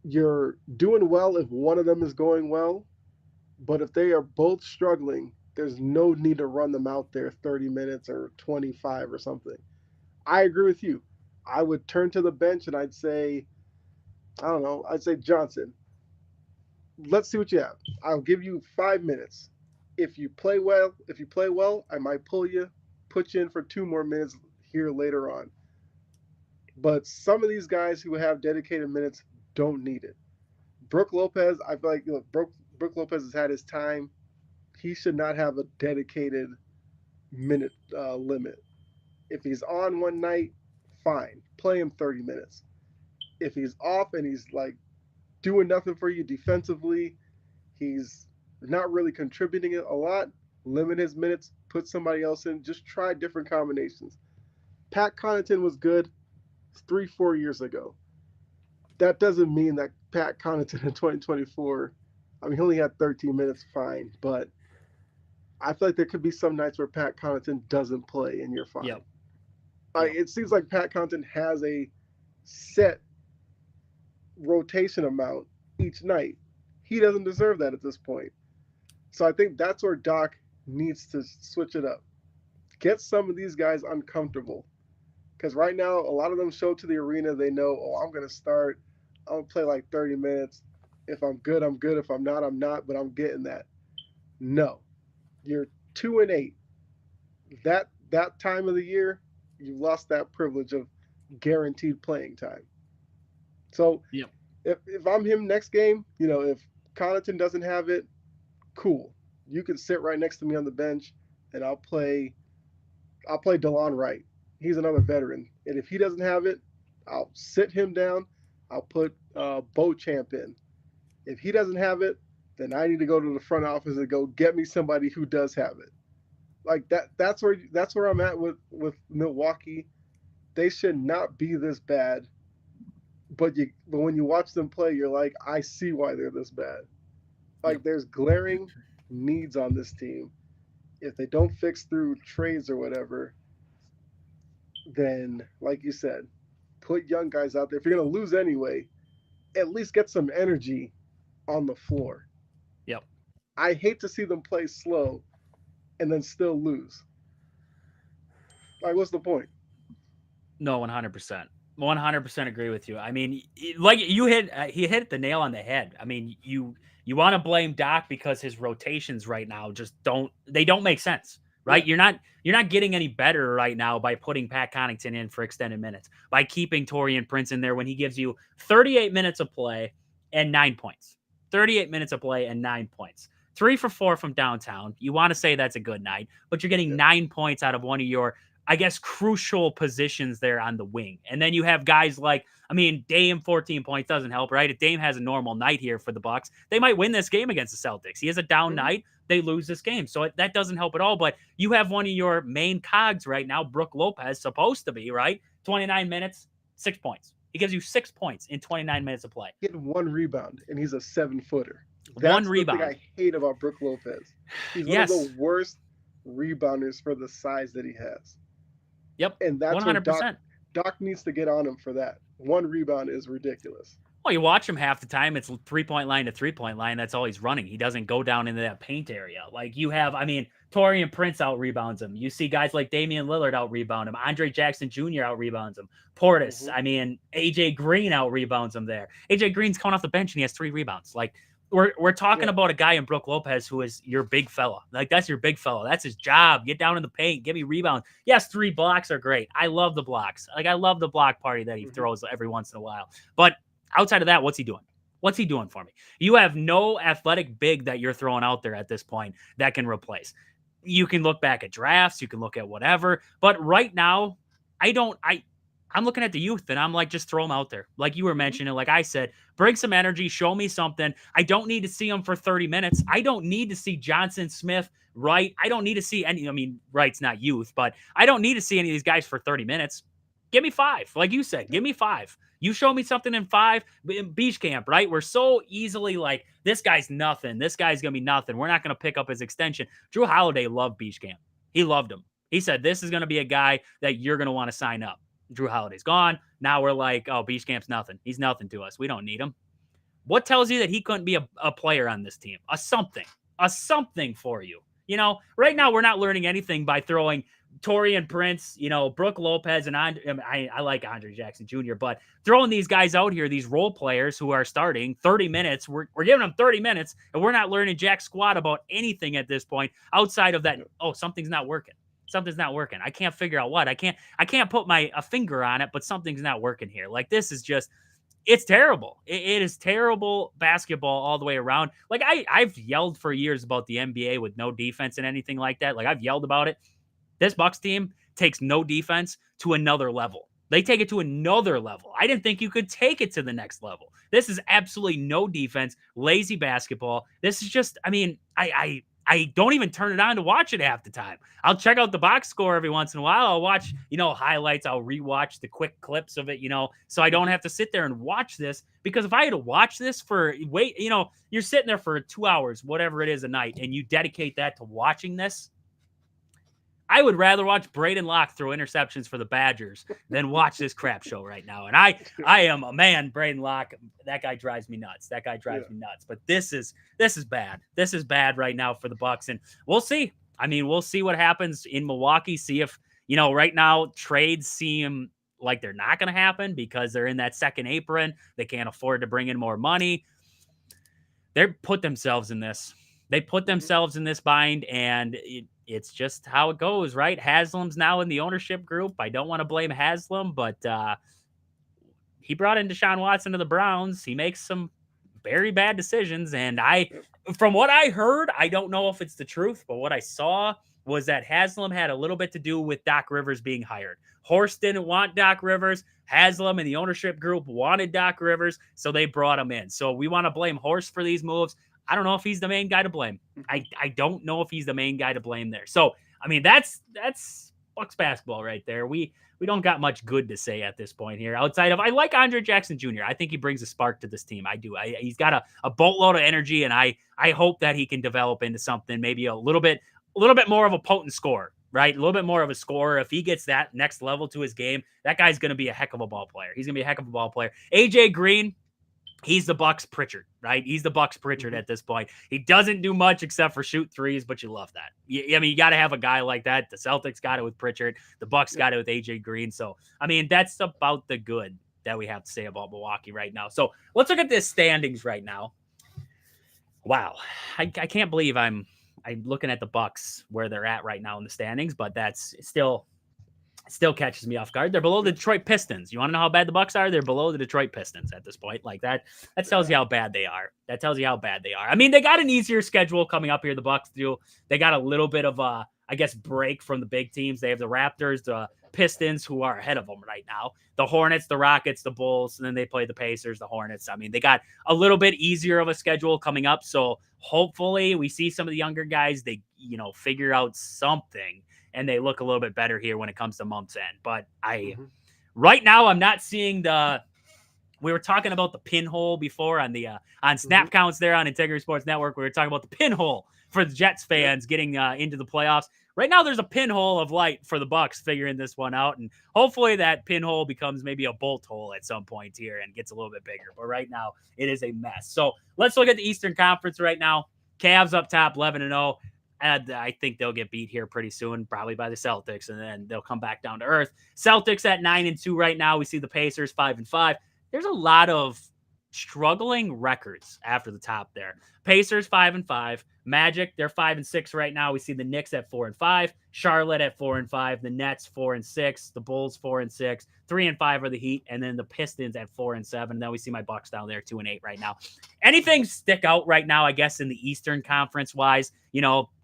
You're doing well if one of them is going well, but if they are both struggling, there's no need to run them out there 30 minutes or 25 or something. I agree with you. I would turn to the bench and I'd say, I don't know, I'd say Johnson, let's see what you have. I'll give you 5 minutes. If you play well, I might pull you, put you in for 2 more minutes here later on. But some of these guys who have dedicated minutes don't need it. Brooke Lopez, I feel like Brooke Lopez has had his time. He should not have a dedicated minute limit. If he's on one night, fine, play him 30 minutes. If he's off and he's like doing nothing for you defensively, he's not really contributing a lot, limit his minutes, put somebody else in, just try different combinations. Pat Connaughton was good 3-4 years ago. That doesn't mean that Pat Connaughton in 2024, I mean, he only had 13 minutes, fine, but I feel like there could be some nights where Pat Connaughton doesn't play and you're fine. Yep. It seems like Pat Connaughton has a set rotation amount each night. He doesn't deserve that at this point. So I think that's where Doc needs to switch it up. Get some of these guys uncomfortable. Because right now, a lot of them show to the arena, they know, oh, I'm going to start. I'm going to play like 30 minutes. If I'm good, I'm good. If I'm not, I'm not, but I'm getting that. No. You're 2-8. That time of the year, you lost that privilege of guaranteed playing time. So Yep. if I'm him next game, if Connaughton doesn't have it, cool. You can sit right next to me on the bench, and I'll play DeLon Wright. He's another veteran, and if he doesn't have it, I'll sit him down. I'll put Beauchamp in. If he doesn't have it, then I need to go to the front office and go get me somebody who does have it. Like that. That's where I'm at with Milwaukee. They should not be this bad. But when you watch them play, you're like, I see why they're this bad. Like Yep. there's glaring needs on this team. If they don't fix through trades or whatever, then like you said, put young guys out there. If you're gonna lose anyway, at least get some energy on the floor. Yep. I hate to see them play slow and then still lose. Like, what's the point? No, 100%. 100% agree with you. I mean, like you hit, he hit the nail on the head. I mean, you want to blame Doc because his rotations right now just don't make sense, Yeah. right? You're not getting any better right now by putting Pat Connaughton in for extended minutes, by keeping Torian Prince in there when he gives you 38 minutes of play and 9 points. 38 minutes of play and 9 points. 3 for 4 from downtown. You want to say that's a good night, but you're getting Yeah. 9 points out of one of your, I guess, crucial positions there on the wing. And then you have guys like, I mean, Dame 14 points doesn't help, right? If Dame has a normal night here for the Bucks, they might win this game against the Celtics. He has a down Mhm. night, they lose this game. So that doesn't help at all. But you have one of your main cogs right now, Brook Lopez, supposed to be, right? 29 minutes, 6 points. He gives you 6 points in 29 minutes of play. Getting one rebound, and he's a 7-footer. One That's the thing rebound. I hate about Brook Lopez. He's one of Yes. the worst rebounders for the size that he has. Yep. And that's where 100%. Doc needs to get on him for that. One rebound is ridiculous. Well, you watch him half the time, it's 3 point line to 3 point line. That's all he's running. He doesn't go down into that paint area. Like you have, I mean, Torian Prince out rebounds him. You see guys like Damian Lillard out rebound him. Andre Jackson Jr. out rebounds him. Portis, Mhm. I mean, AJ Green out rebounds him there. AJ Green's coming off the bench and he has 3 rebounds. Like we're talking Yeah. about a guy in Brook Lopez who is your big fella. Like that's your big fella. That's his job. Get down in the paint, give me rebounds. Yes, 3 blocks are great. I love the blocks. Like I love the block party that he Mhm. throws every once in a while. But outside of that, what's he doing? What's he doing for me? You have no athletic big that you're throwing out there at this point that can replace. You can look back at drafts, you can look at whatever, but right now, I don't. I'm looking at the youth and I'm like, just throw them out there. Like you were Mhm. mentioning, like I said, bring some energy, show me something. I don't need to see them for 30 minutes. I don't need to see Johnson, Smith, Wright. I don't need to see any. I mean, Wright's not youth, but I don't need to see any of these guys for 30 minutes. Give me 5. Like you said, give me 5. You show me something in 5 in beach camp, right? We're so easily like, this guy's nothing. This guy's going to be nothing. We're not going to pick up his extension. Drew Holiday loved beach camp. He loved him. He said, this is going to be a guy that you're going to want to sign up. Drew Holiday's gone. Now we're like, oh, beach camp's nothing. He's nothing to us. We don't need him. What tells you that he couldn't be a player on this team? A something for you. You know, right now we're not learning anything by throwing Torian Prince, you know, Brook Lopez, and I like Andre Jackson Jr., but throwing these guys out here, these role players who are starting 30 minutes, we're giving them 30 minutes, and we're not learning jack squat about anything at this point outside of that. Oh, something's not working. Something's not working. I can't figure out what. I can't put a finger on it, but something's not working here. Like this is just, it's terrible. It is terrible basketball all the way around. Like I've yelled for years about the NBA with no defense and anything like that. Like I've yelled about it. This Bucks team takes no defense to another level. They take it to another level. I didn't think you could take it to the next level. This is absolutely no defense, lazy basketball. This is just, I mean, I don't even turn it on to watch it half the time. I'll check out the box score every once in a while. I'll watch, you know, highlights. I'll rewatch the quick clips of it, you know, so I don't have to sit there and watch this. Because if I had to watch this you know, you're sitting there for 2 hours, whatever it is a night, and you dedicate that to watching this, I would rather watch Braden Locke throw interceptions for the Badgers than watch this crap show right now. And I am a man, Braden Locke. That guy drives me nuts. That guy drives me nuts. But this is bad. This is bad right now for the Bucks, and we'll see. I mean, we'll see what happens in Milwaukee. See if, you know, right now trades seem like they're not going to happen because they're in that second apron. They can't afford to bring in more money. They put themselves in this. They put themselves in this bind, and it's just how it goes, right? Haslam's now in the ownership group. I don't want to blame Haslam, but he brought in Deshaun Watson to the Browns. He makes some very bad decisions, and from what I heard, I don't know if it's the truth, but what I saw was that Haslam had a little bit to do with Doc Rivers being hired. Horst didn't want Doc Rivers. Haslam and the ownership group wanted Doc Rivers, so they brought him in. So we want to blame Horst for these moves. I don't know if he's the main guy to blame. I don't know if he's the main guy to blame there. So, I mean, that's Bucks basketball right there. We don't got much good to say at this point here outside of, I like Andre Jackson Jr. I think he brings a spark to this team. I do. He's got a boatload of energy, and I hope that he can develop into something, maybe a little bit more of a potent scorer, right? A little bit more of a scorer. If he gets that next level to his game, that guy's going to be a heck of a ball player. He's going to be a heck of a ball player. AJ Green, he's the Bucks Pritchard, right? He's the Bucks Pritchard Mm-hmm. at this point. He doesn't do much except for shoot threes, but you love that. I mean, you got to have a guy like that. The Celtics got it with Pritchard. The Bucks Yep. got it with AJ Green. So, I mean, that's about the good that we have to say about Milwaukee right now. So let's look at the standings right now. Wow, I can't believe I'm looking at the Bucks where they're at right now in the standings, but that's still catches me off guard. They're below the Yep. Detroit Pistons. You want to know how bad the Bucks are? They're below the Detroit Pistons at this point. Like that, that tells you how bad they are. That tells you how bad they are. I mean, they got an easier schedule coming up here. The Bucks do. They got a little bit of a, I guess, break from the big teams. They have the Raptors, the Pistons, who are ahead of them right now. The Hornets, the Rockets, the Bulls, and then they play the Pacers, the Hornets. I mean, they got a little bit easier of a schedule coming up. So hopefully, we see some of the younger guys. They figure out something and they look a little bit better here when it comes to month's end. But Mm-hmm. right now I'm not seeing the. We were talking about the pinhole before on the on Mm-hmm. snap counts there on Integrity Sports Network. We were talking about the pinhole for the Jets Yep. fans getting into the playoffs. Right now, there's a pinhole of light for the Bucks figuring this one out, and hopefully that pinhole becomes maybe a bolt hole at some point here and gets a little bit bigger. But right now, it is a mess. So let's look at the Eastern Conference right now. Cavs up top, 11-0. And I think they'll get beat here pretty soon, probably by the Celtics, and then they'll come back down to earth. Celtics at 9-2 right now. We see the Pacers 5-5. There's a lot of struggling records after the top there. Pacers 5-5. Magic, they're 5-6 right now. We see the Knicks at 4-5. Charlotte at 4-5. The Nets 4-6. The Bulls 4-6. 3-5 are the Heat, and then the Pistons at 4-7. Then we see my Bucks down there 2-8 right now. Anything stick out right now? I guess in the Eastern Conference wise,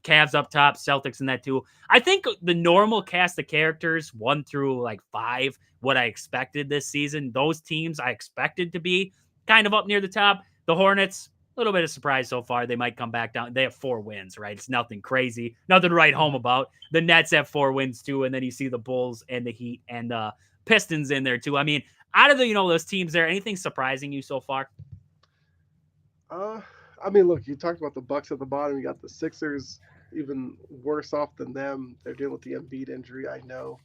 Cavs up top, Celtics in that too. I think the normal cast of characters 1 through like 5, what I expected this season, those teams I expected to be kind of up near the top. The Hornets, a little bit of surprise so far. They might come back down. They have 4 wins, right? It's nothing crazy, nothing to write home about. The Nets have 4 wins too, and then you see the Bulls and the Heat and the Pistons in there too. I mean, out of the those teams there, anything surprising you so far? Uh, I mean, look, you talked about the Bucks at the bottom. You got the Sixers, even worse off than them. They're dealing with the Embiid injury. I know.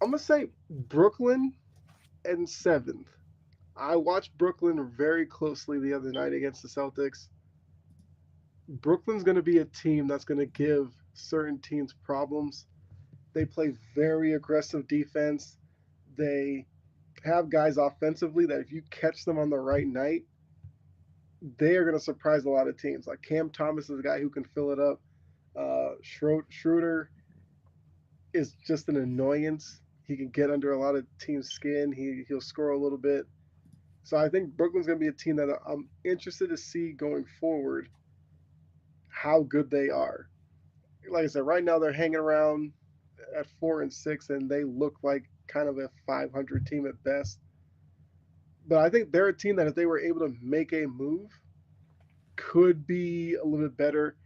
I'm gonna say Brooklyn and seventh. I watched Brooklyn very closely the other night against the Celtics. Brooklyn's gonna be a team that's gonna give certain teams problems. They play very aggressive defense. They have guys offensively that if you catch them on the right night, they are going to surprise a lot of teams. Like Cam Thomas is a guy who can fill it up. Schroeder is just an annoyance. He can get under a lot of teams' skin. He'll score a little bit. So I think Brooklyn's going to be a team that I'm interested to see going forward how good they are. Like I said, right now they're hanging around at 4-6, and they look like kind of a 500 team at best. But I think they're a team that if they were able to make a move, could be a little bit better.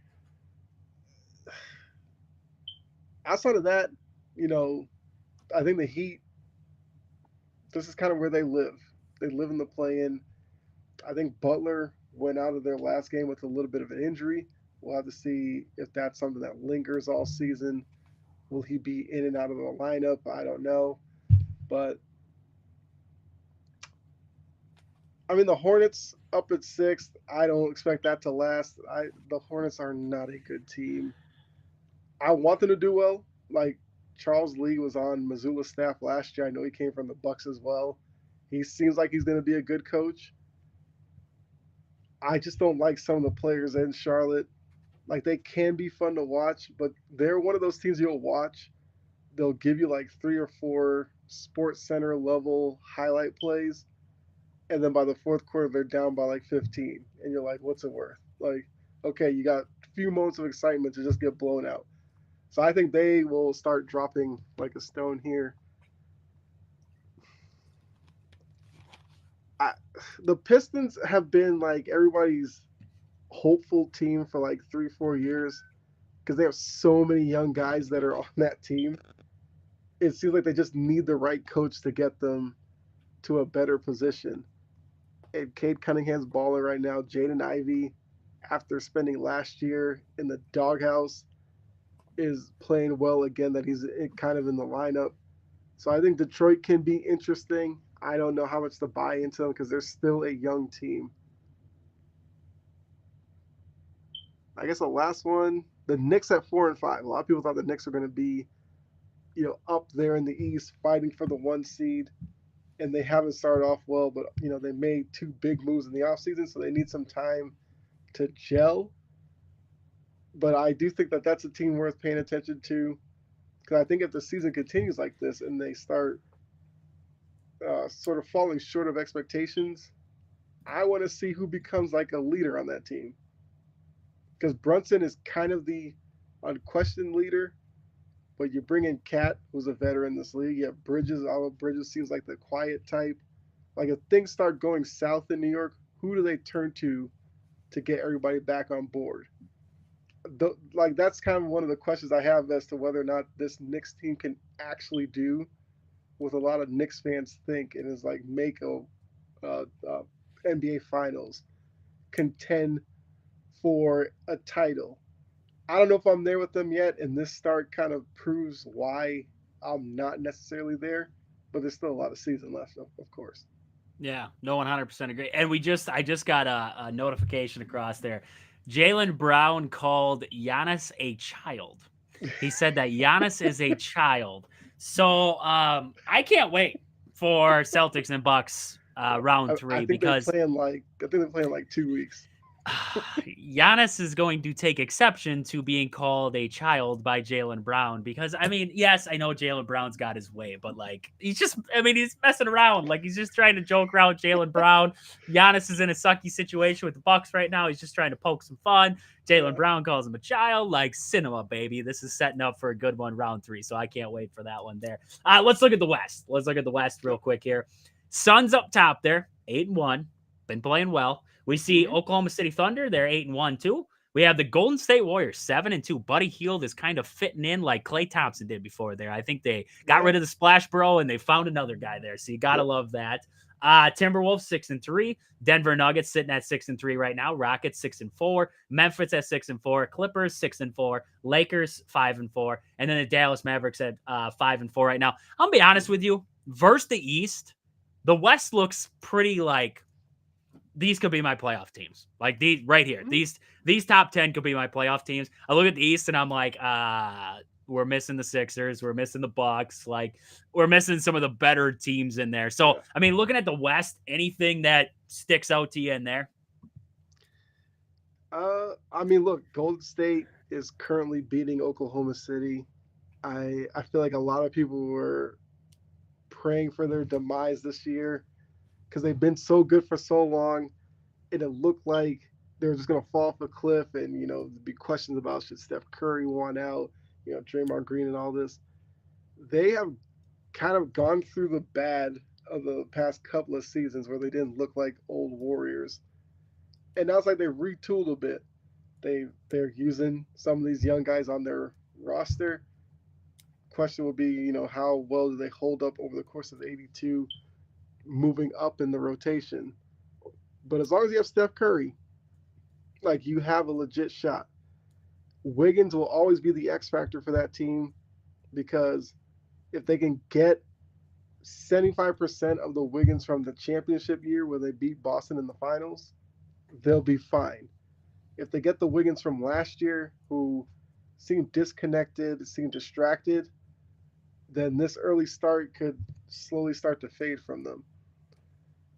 Outside of that, you know, I think the Heat, this is kind of where they live. They live in the play in. I think Butler went out of their last game with a little bit of an injury. We'll have to see if that's something that lingers all season. Will he be in and out of the lineup? I don't know. But I mean, the Hornets up at sixth. I don't expect that to last. The Hornets are not a good team. I want them to do well. Like Charles Lee was on Missoula's staff last year. I know he came from the Bucks as well. He seems like he's going to be a good coach. I just don't like some of the players in Charlotte. Like they can be fun to watch, but they're one of those teams you'll watch. They'll give you like 3 or 4 Sports Center level highlight plays, and then by the fourth quarter they're down by like 15, and you're like, what's it worth? Like, okay, you got a few moments of excitement to just get blown out. So I think they will start dropping like a stone here. I, the Pistons have been like everybody's hopeful team for like 3 4 years because they have so many young guys that are on that team. It seems like they just need the right coach to get them to a better position. And Cade Cunningham's balling right now. Jaden Ivey, after spending last year in the doghouse, is playing well again. That he's kind of in the lineup. So I think Detroit can be interesting. I don't know how much to buy into them because they're still a young team. I guess the last one, the Knicks at 4-5. A lot of people thought the Knicks were going to be, up there in the East fighting for the one seed, and they haven't started off well. But they made two big moves in the offseason, so they need some time to gel. But I do think that that's a team worth paying attention to because I think if the season continues like this and they start sort of falling short of expectations, I want to see who becomes like a leader on that team because Brunson is kind of the unquestioned leader. But you bring in Cat, who's a veteran in this league. You have Bridges. Although Bridges seems like the quiet type. Like if things start going south in New York, who do they turn to get everybody back on board? Like that's kind of one of the questions I have as to whether or not this Knicks team can actually do what a lot of Knicks fans think, and is like make a NBA Finals, contend for a title. I don't know if I'm there with them yet, and this start kind of proves why I'm not necessarily there. But there's still a lot of season left, of course. Yeah, no, 100% agree. And I just got a notification across there. Jalen Brown called Giannis a child. He said that Giannis is a child. So I can't wait for Celtics and Bucks round I three think they're because playing like I think they're playing like 2 weeks. Giannis is going to take exception to being called a child by Jalen Brown because, I mean, yes, I know Jalen Brown's got his way, but like, he's messing around. Like, he's just trying to joke around Jalen Brown. Giannis is in a sucky situation with the Bucks right now. He's just trying to poke some fun. Jalen Yeah. Brown calls him a child. Like, cinema, baby. This is setting up for a good one, round three. So I can't wait for that one there. Let's look at the West. Let's look at the West real quick here. Suns up top there, 8-1. Been playing well. We see Mm-hmm. Oklahoma City Thunder, they're 8-1 too. We have the Golden State Warriors 7-2. Buddy Hield is kind of fitting in like Klay Thompson did before there. I think they got Yeah. rid of the Splash Bro and they found another guy there. So you gotta Yep. love that. Timberwolves 6-3. Denver Nuggets sitting at 6-3 right now. Rockets 6-4. Memphis at 6-4. Clippers 6-4. Lakers 5-4. And then the Dallas Mavericks at 5-4 right now. I'll be honest with you. Versus the East, the West looks pretty like these could be my playoff teams. Like these right here. Mm-hmm. These top 10 could be my playoff teams. I look at the East and I'm like, we're missing the Sixers, we're missing the Bucks, like we're missing some of the better teams in there. So, Yeah. I mean, looking at the West, anything that sticks out to you in there? I mean, look, Golden State is currently beating Oklahoma City. I feel like a lot of people were praying for their demise this year because they've been so good for so long, and it looked like they were just going to fall off a cliff, and there'd be questions about should Steph Curry want out, Draymond Green and all this. They have kind of gone through the bad of the past couple of seasons where they didn't look like old Warriors, and now it's like they retooled a bit. They're using some of these young guys on their roster. Question would be, how well do they hold up over the course of 82, moving up in the rotation? But as long as you have Steph Curry, like you have a legit shot. Wiggins will always be the X factor for that team because if they can get 75% of the Wiggins from the championship year where they beat Boston in the finals, they'll be fine. If they get the Wiggins from last year, who seemed disconnected, seemed distracted, then this early start could slowly start to fade from them.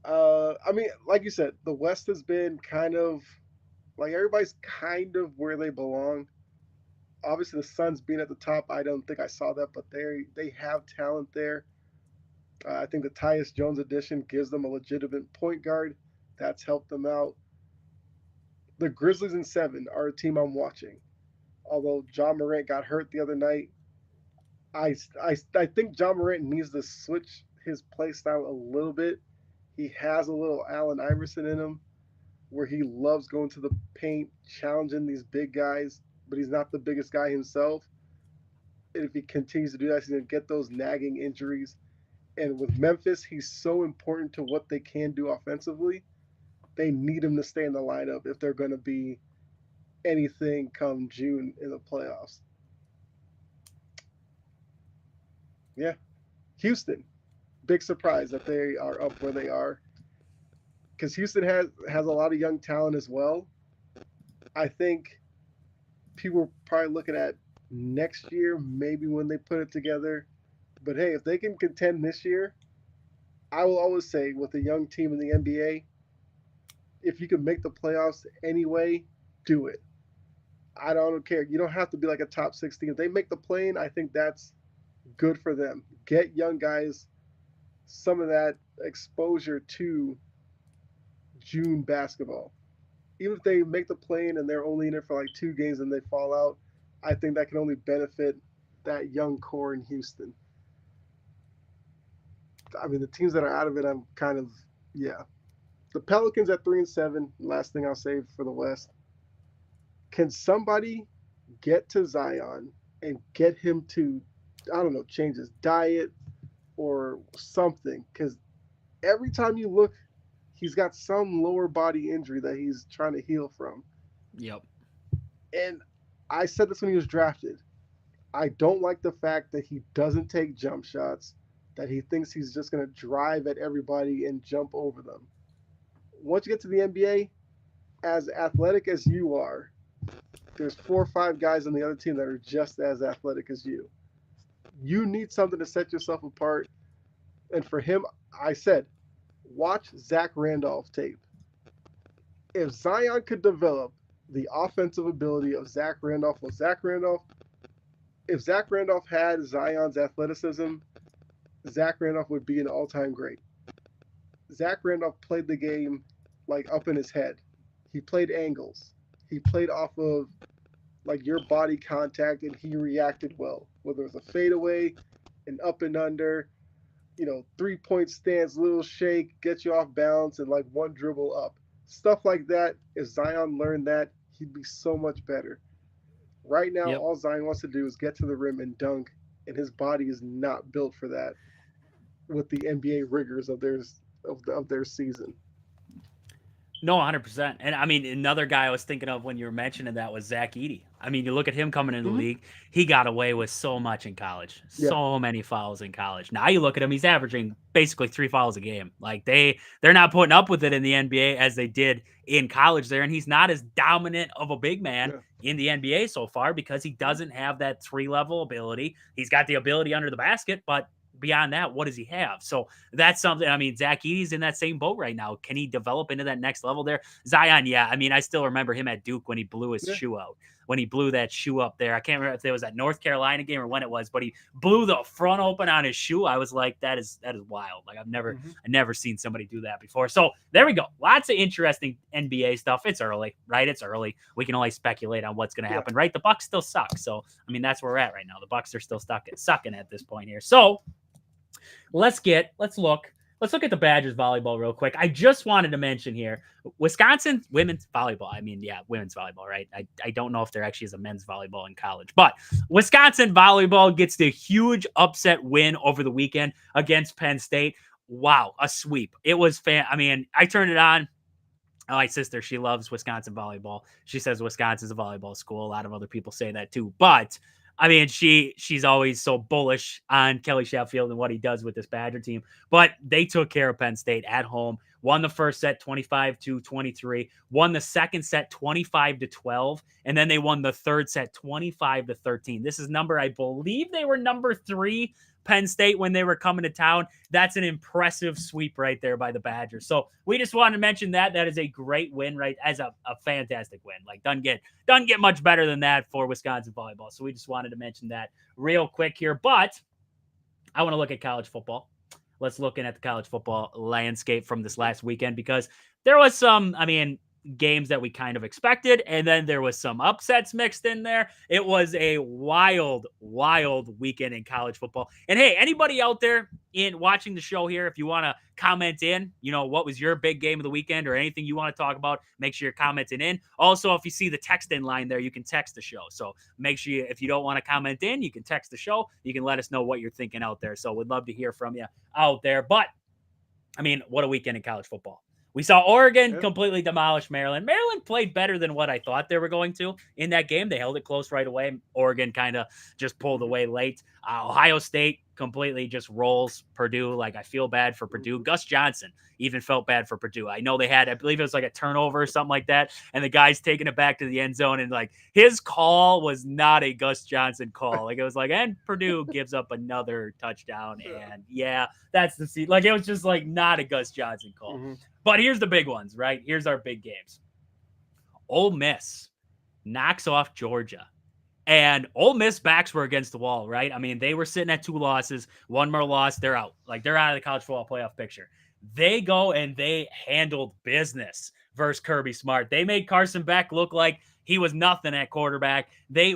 I mean, like you said, the West has been kind of like everybody's kind of where they belong. Obviously, the Suns being at the top, I don't think I saw that, but they have talent there. I think the Tyus Jones addition gives them a legitimate point guard. That's helped them out. The Grizzlies in 7 are a team I'm watching. Although John Morant got hurt the other night, I think John Morant needs to switch his play style a little bit. He has a little Allen Iverson in him where he loves going to the paint, challenging these big guys, but he's not the biggest guy himself. And if he continues to do that, he's going to get those nagging injuries. And with Memphis, he's so important to what they can do offensively. They need him to stay in the lineup if they're going to be anything come June in the playoffs. Yeah. Houston. big surprise that they are up where they are because Houston has a lot of young talent as well. I think people are probably looking at next year, maybe when they put it together. But hey, if they can contend this year, I will always say with a young team in the NBA, if you can make the playoffs anyway, do it. I don't care. You don't have to be like a top 16. If they make the plane, I think that's good for them. Get young guys some of that exposure to June basketball. Even if they make the plane and they're only in it for like 2 games and they fall out, I think that can only benefit that young core in Houston. I mean, the teams that are out of it, I'm kind of, yeah. The Pelicans at 3-7. Last thing I'll say for the West. Can somebody get to Zion and get him to, I don't know, change his diet or something? Because every time you look, he's got some lower body injury that he's trying to heal from. Yep. And I said this when he was drafted. I don't like the fact that he doesn't take jump shots, that he thinks he's just going to drive at everybody and jump over them. Once you get to the NBA, as athletic as you are, there's 4 or 5 guys on the other team that are just as athletic as you. You need something to set yourself apart. And for him, I said, watch Zach Randolph tape. If Zion could develop the offensive ability of Zach Randolph, if Zach Randolph had Zion's athleticism, Zach Randolph would be an all-time great. Zach Randolph played the game like up in his head. He played angles. He played off of like your body contact, and he reacted well. Whether it was a fadeaway, an up and under, 3-point stance, little shake, get you off balance, and like one dribble up. Stuff like that. If Zion learned that, he'd be so much better. Right now, Yep. all Zion wants to do is get to the rim and dunk, and his body is not built for that with the NBA rigors of their season. No, 100%. And I mean, another guy I was thinking of when you were mentioning that was Zach Edey. I mean, you look at him coming into the Mm-hmm. league, he got away with so much in college, Yeah. so many fouls in college. Now you look at him, he's averaging basically 3 fouls a game. Like they're not putting up with it in the NBA as they did in college there. And he's not as dominant of a big man Yeah. in the NBA so far because he doesn't have that 3 level ability. He's got the ability under the basket, but beyond that, what does he have? So that's something. I mean, Zach Edey's in that same boat right now. Can he develop into that next level there? Zion, yeah. I mean, I still remember him at Duke when he blew his Yeah. shoe out. When he blew that shoe up there, I can't remember if it was that North Carolina game or when it was, but he blew the front open on his shoe. I was like, that is wild. Like Mm-hmm. I've never seen somebody do that before. So there we go. Lots of interesting NBA stuff. It's early, right? It's early. We can only speculate on what's going to happen, right? The Bucks still suck. So I mean, that's where we're at right now. The Bucks are still sucking at this point here. So let's look at the Badgers volleyball real quick. I just wanted to mention here, Wisconsin women's volleyball. I mean, yeah, women's volleyball, right? I don't know if there actually is a men's volleyball in college, but Wisconsin volleyball gets the huge upset win over the weekend against Penn State. Wow, a sweep. It was I mean, I turned it on. My sister, she loves Wisconsin volleyball. She says Wisconsin's a volleyball school. A lot of other people say that too. But I mean, she's always so bullish on Kelly Sheffield and what he does with this Badger team. But they took care of Penn State at home, won the first set 25-23, won the second set 25-12, and then they won the third set 25-13. This is I believe they were number 3 Penn State when they were coming to town. That's an impressive sweep right there by the Badgers. So we just wanted to mention that. That is a great win, right? As a fantastic win. Like doesn't get much better than that for Wisconsin volleyball. So we just wanted to mention that real quick here. But I want to look at college football. Let's look at the college football landscape from this last weekend because there was some, I mean, games that we kind of expected, and then there was some upsets mixed in there. It was a wild weekend in college football. And hey, anybody out there in watching the show here, if you want to comment in, what was your big game of the weekend or anything you want to talk about, make sure you're commenting in. Also, if you see the text in line there, you can text the show. So make sure if you don't want to comment in, you can text the show. You can let us know what you're thinking out there. So we'd love to hear from you out there. But I mean, what a weekend in college football. We saw Oregon Yeah. completely demolish Maryland. Maryland played better than what I thought they were going to in that game. They held it close right away. Oregon kind of just pulled Mm-hmm. away late. Ohio State completely just rolls Purdue. Like, I feel bad for Purdue. Mm-hmm. Gus Johnson even felt bad for Purdue. I know they had, I believe it was like a turnover or something like that, and the guy's taking it back to the end zone, and like his call was not a Gus Johnson call. Like, it was like, and Purdue gives up another touchdown, Yeah. and yeah, that's the seat. Like, it was just like not a Gus Johnson call. Mm-hmm. But here's the big ones, right? Here's our big games. Ole Miss knocks off Georgia. And Ole Miss backs were against the wall, right? I mean, they were sitting at 2 losses, 1 more loss, they're out. Like, they're out of the college football playoff picture. They go and they handled business versus Kirby Smart. They made Carson Beck look like he was nothing at quarterback. They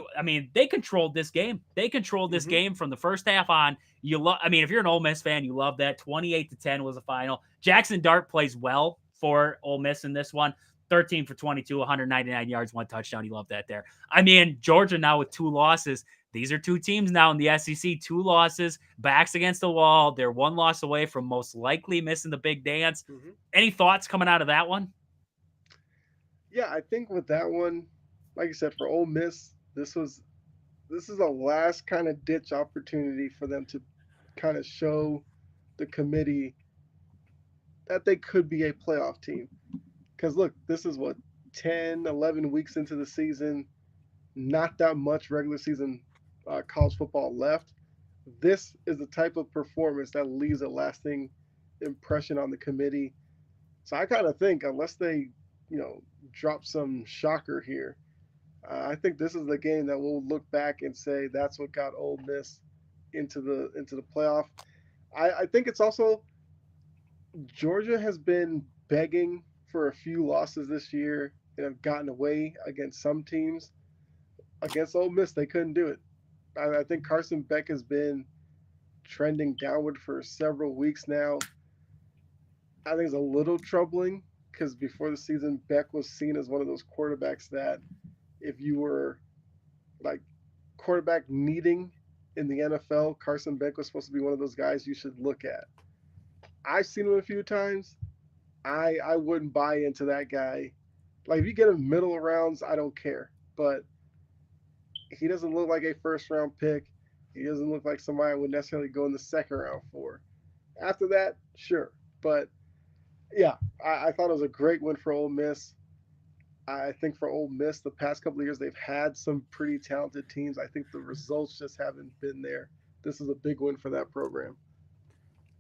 controlled this game. They controlled this Mm-hmm. game from the first half on. If you're an Ole Miss fan, you love that. 28-10 was the final. Jackson Dart plays well for Ole Miss in this one. 13 for 22, 199 yards, 1 touchdown. You love that there. I mean, Georgia now with 2 losses. These are 2 teams now in the SEC, 2 losses, backs against the wall. They're 1 loss away from most likely missing the big dance. Mm-hmm. Any thoughts coming out of that one? Yeah, I think with that one, like you said, for Ole Miss, this is a last kind of ditch opportunity for them to kind of show the committee that they could be a playoff team. Because look, this is what 10, 11 weeks into the season, not that much regular season college football left. This is the type of performance that leaves a lasting impression on the committee. So I kind of think unless they, you know, drop some shocker here, I think this is the game that we'll look back and say that's what got Ole Miss into the playoff. I think it's also Georgia has been begging for a few losses this year and have gotten away against some teams. Against Ole Miss, they couldn't do it. I think Carson Beck has been trending downward for several weeks now. I think it's a little troubling because before the season, Beck was seen as one of those quarterbacks that if you were like quarterback needing in the NFL, Carson Beck was supposed to be one of those guys you should look at. I've seen him a few times. I wouldn't buy into that guy. Like if you get him middle rounds, I don't care. But he doesn't look like a first round pick. He doesn't look like somebody I would necessarily go in the second round for. After that, sure. But yeah, I thought it was a great win for Ole Miss. I think for Ole Miss, the past couple of years, they've had some pretty talented teams. I think the results just haven't been there. This is a big win for that program.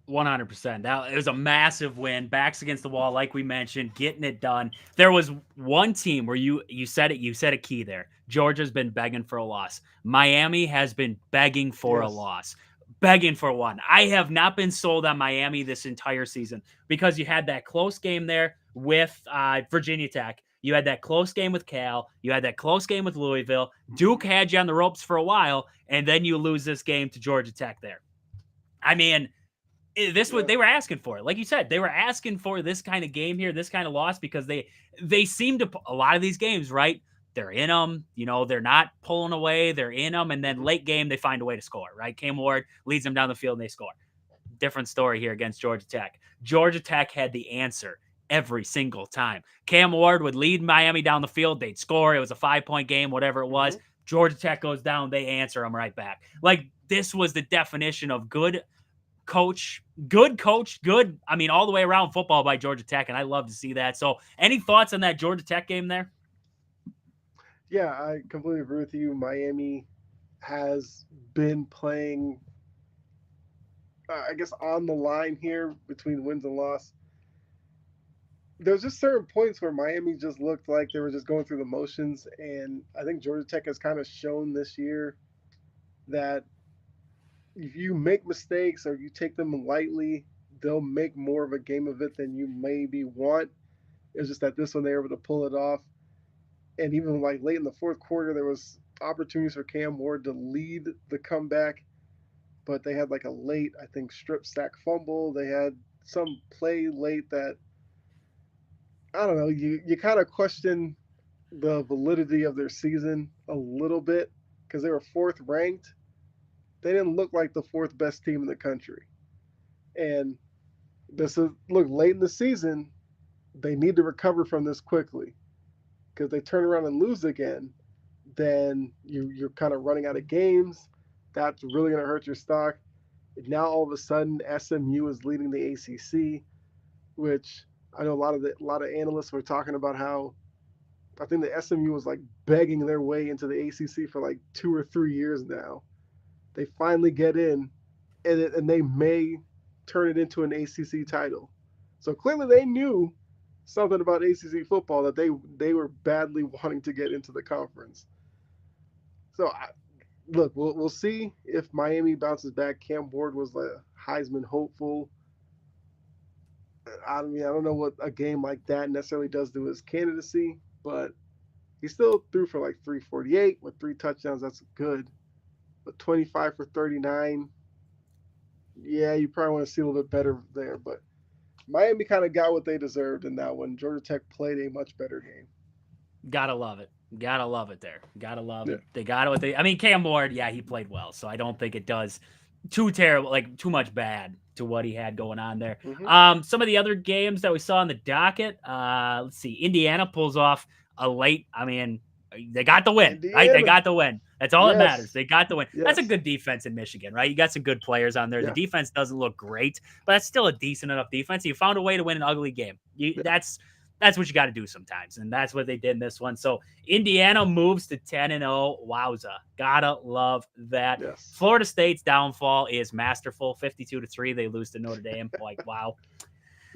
100%. That it was a massive win. Backs against the wall, like we mentioned, getting it done. There was one team where you said a key there. Georgia's been begging for a loss. Miami has been begging for a Yes. loss. Begging for one. I have not been sold on Miami this entire season because you had that close game there with Virginia Tech. You had that close game with Cal. You had that close game with Louisville. Duke had you on the ropes for a while, and then you lose this game to Georgia Tech there. I mean, this was Yeah. they were asking for it. Like you said, they were asking for this kind of game here, this kind of loss because they seem to a lot of these games, right? They're in them, they're not pulling away, they're in them, and then Mm-hmm. late game they find a way to score, right? Cam Ward leads them down the field and they score. Different story here against Georgia Tech. Georgia Tech had the answer every single time. Cam Ward would lead Miami down the field, they'd score. It was a 5-point game, whatever it Mm-hmm. was. Georgia Tech goes down, they answer them right back. Like this was the definition of good, all the way around football by Georgia Tech, and I love to see that. So, any thoughts on that Georgia Tech game there? Yeah, I completely agree with you. Miami has been playing, I guess, on the line here between wins and loss. There's just certain points where Miami just looked like they were just going through the motions, and I think Georgia Tech has kind of shown this year that if you make mistakes or you take them lightly, they'll make more of a game of it than you maybe want. It's just that this one they were able to pull it off, and even like late in the fourth quarter, there was opportunities for Cam Ward to lead the comeback, but they had like a late, I think, strip sack fumble. They had some play late that I don't know. You kind of question the validity of their season a little bit because they were fourth ranked. They didn't look like the fourth best team in the country, and this is look late in the season. they need to recover from this quickly because they turn around and lose again, then you're kind of running out of games. That's really going to hurt your stock. Now all of a sudden SMU is leading the ACC, which I know a lot of analysts were talking about how I think the SMU was like begging their way into the ACC for like 2 or 3 years now. They finally get in, and they may turn it into an ACC title. So clearly they knew something about ACC football that they were badly wanting to get into the conference. So look, we'll see if Miami bounces back. Cam Ward was a Heisman hopeful. I mean, I don't know what a game like that necessarily does to his candidacy, but he still threw for like 348 with 3 touchdowns. That's good. But 25 for 39, yeah, you probably want to see a little bit better there. But Miami kind of got what they deserved in that one. Georgia Tech played a much better game. Gotta love it. Gotta love it there. Gotta love Yeah. it. They got it. I mean, Cam Ward, yeah, he played well, so I don't think it does too terrible, like too much bad to what he had going on there. Mm-hmm. Some of the other games that we saw on the docket. Let's see. Indiana pulls off a late. I mean, they got the win, right? They Indiana. got the win. That's all that matters. Yes. They got the win. That's a Yes. good defense in Michigan, right? You got some good players on there. The Yeah. defense doesn't look great, but that's still a decent enough defense. You found a way to win an ugly game. Yeah. That's what you got to do sometimes, and that's what they did in this one. So Indiana moves to 10-0. Wowza, gotta love that. Yes. Florida State's downfall is masterful. 52-3, they lose to Notre Dame. Like wow,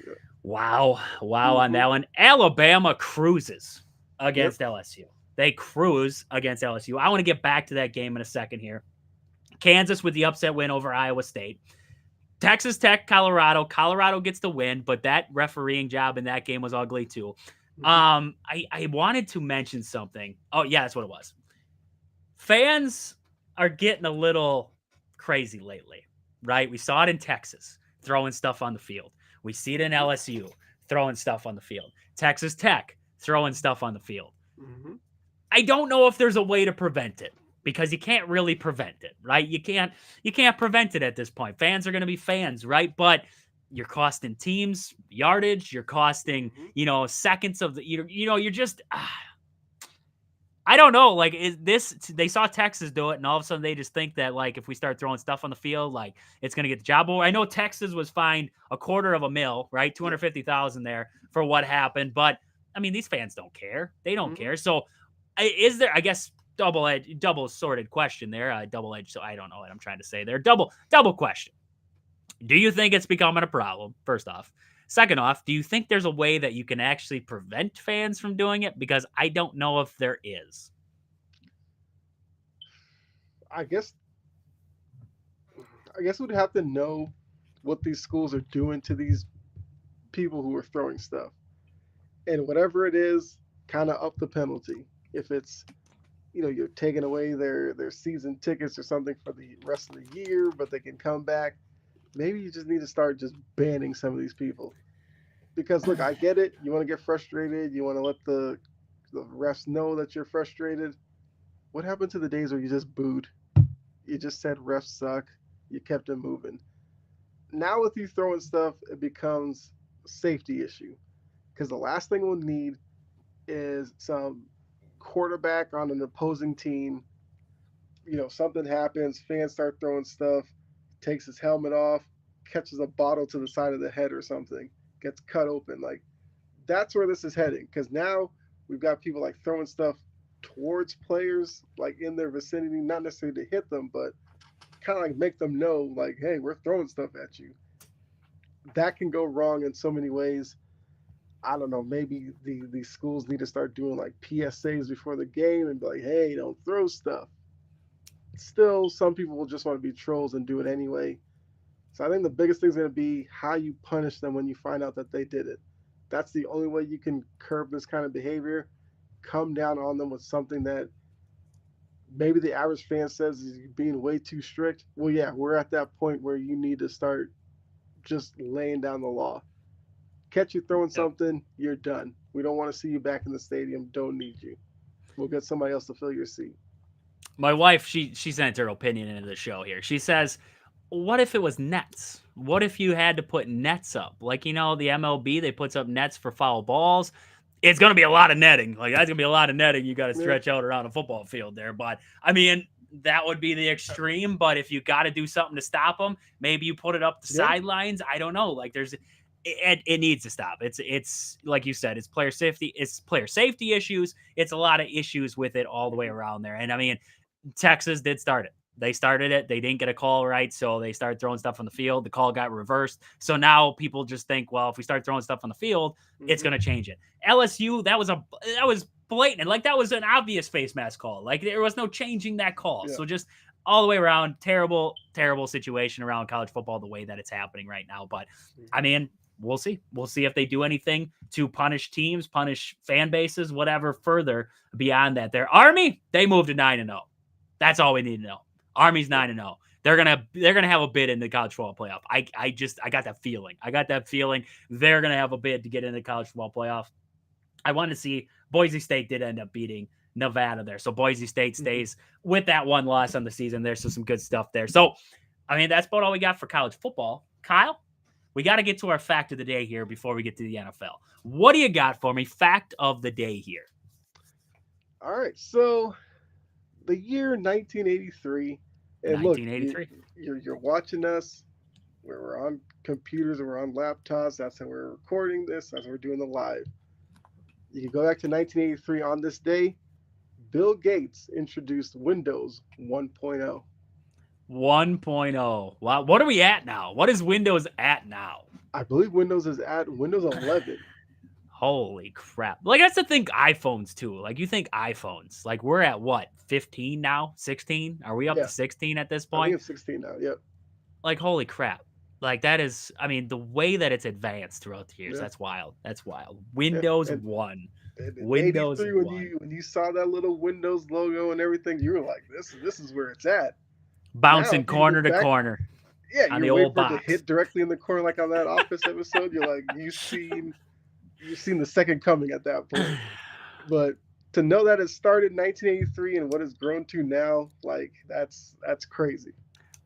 Yeah. wow on that one. Alabama cruises against LSU. They cruise against LSU. I want to get back to that game in a second here. Kansas with the upset win over Iowa State. Texas Tech, Colorado. Colorado gets the win, but that refereeing job in that game was ugly too. I wanted to mention something. Oh, yeah, that's what it was. Fans are getting a little crazy lately, right? We saw it in Texas, throwing stuff on the field. We see it in LSU, throwing stuff on the field. Texas Tech, throwing stuff on the field. Mm-hmm. I don't know if there's a way to prevent it because you can't really prevent it, right? You can't prevent it at this point. Fans are going to be fans, right? But you're costing teams yardage. You're costing, seconds of the, you're just, I don't know. Like, is this, they saw Texas do it, and all of a sudden they just think that, like, if we start throwing stuff on the field, like, it's going to get the job over. I know Texas was fined $250,000, right? $250,000 there for what happened. But, I mean, these fans don't care. They don't care. So, is there, I guess, double sorted question there, double-edged, so I don't know what I'm trying to say there. Double question. Do you think it's becoming a problem, first off? Second off, do you think there's a way that you can actually prevent fans from doing it? Because I don't know if there is. I guess we'd have to know what these schools are doing to these people who are throwing stuff. And whatever it is, kind of up the penalty. If it's, you're taking away their season tickets or something for the rest of the year, but they can come back. Maybe you just need to start just banning some of these people. Because look, I get it. You want to get frustrated. You want to let the refs know that you're frustrated. What happened to the days where you just booed? You just said refs suck. You kept it moving. Now with you throwing stuff, it becomes a safety issue. Because the last thing we'll need is some quarterback on an opposing team. Something happens, fans start throwing stuff, takes his helmet off, catches a bottle to the side of the head or something, gets cut open. Like, that's where this is heading. Because now we've got people like throwing stuff towards players, like in their vicinity, not necessarily to hit them, but kind of like make them know, like, hey, we're throwing stuff at you. That can go wrong in so many ways. I don't know, maybe these schools need to start doing like PSAs before the game and be like, hey, don't throw stuff. Still, some people will just want to be trolls and do it anyway. So I think the biggest thing is going to be how you punish them when you find out that they did it. That's the only way you can curb this kind of behavior. Come down on them with something that maybe the average fan says is being way too strict. Well, yeah, we're at that point where you need to start just laying down the law. Catch you throwing something, you're done. We don't want to see you back in the stadium. Don't need you. We'll get somebody else to fill your seat. My wife, she sent her opinion into the show here. She says, what if it was nets? What if you had to put nets up? Like, the MLB, they puts up nets for foul balls. It's going to be a lot of netting. Like, that's going to be a lot of netting you got to Yeah. stretch out around a football field there. But, I mean, that would be the extreme. But if you got to do something to stop them, maybe you put it up the Yeah. sidelines. I don't know. Like, it needs to stop. It's like you said, it's player safety. It's player safety issues. It's a lot of issues with it all the way around there. And I mean, Texas did start it. They started it. They didn't get a call right, so they started throwing stuff on the field. The call got reversed. So now people just think, well, if we start throwing stuff on the field, it's going to change it. LSU, that was blatant. Like, that was an obvious face mask call. Like, there was no changing that call. Yeah. So just all the way around, terrible, terrible situation around college football the way that it's happening right now. But I mean, we'll see. We'll see if they do anything to punish teams, punish fan bases, whatever further beyond that. Their Army, they moved to 9-0. That's all we need to know. Army's 9-0. They're gonna have a bid in the college football playoff. I got that feeling. I got that feeling they're gonna have a bid to get in the college football playoff. I want to see Boise State did end up beating Nevada there, so Boise State stays with that one loss on the season. There's some good stuff there. So, I mean, that's about all we got for college football. Kyle, we got to get to our fact of the day here before we get to the NFL. What do you got for me? Fact of the day here. All right. So the year 1983, and look, 1983. you're watching us. We're on computers and we're on laptops. That's how we're recording this. That's how we're doing the live. You can go back to 1983 on this day. Bill Gates introduced Windows 1.0. 1.0. Wow. What are we at now? What is Windows at now? I believe Windows is at Windows 11. Holy crap. Like, that's the thing, iPhones too. Like, you think iPhones, like, we're at what, 15 now? 16? Are we up Yeah. to 16 at this I think point? it's 16 now. Yep. Like, holy crap. Like, that is, I mean, the way that it's advanced throughout the years, Yeah. that's wild. That's wild. Yeah. Windows And 1. in Windows 83, 1. when you saw that little Windows logo and everything, you were like, this is where it's at. Bouncing Now, corner to corner yeah, on the you're waiting old for it box. to hit directly in the corner, like on that Office episode. You're like, you've seen the second coming at that point. But to know that it started in 1983 and what it's grown to now, like that's crazy.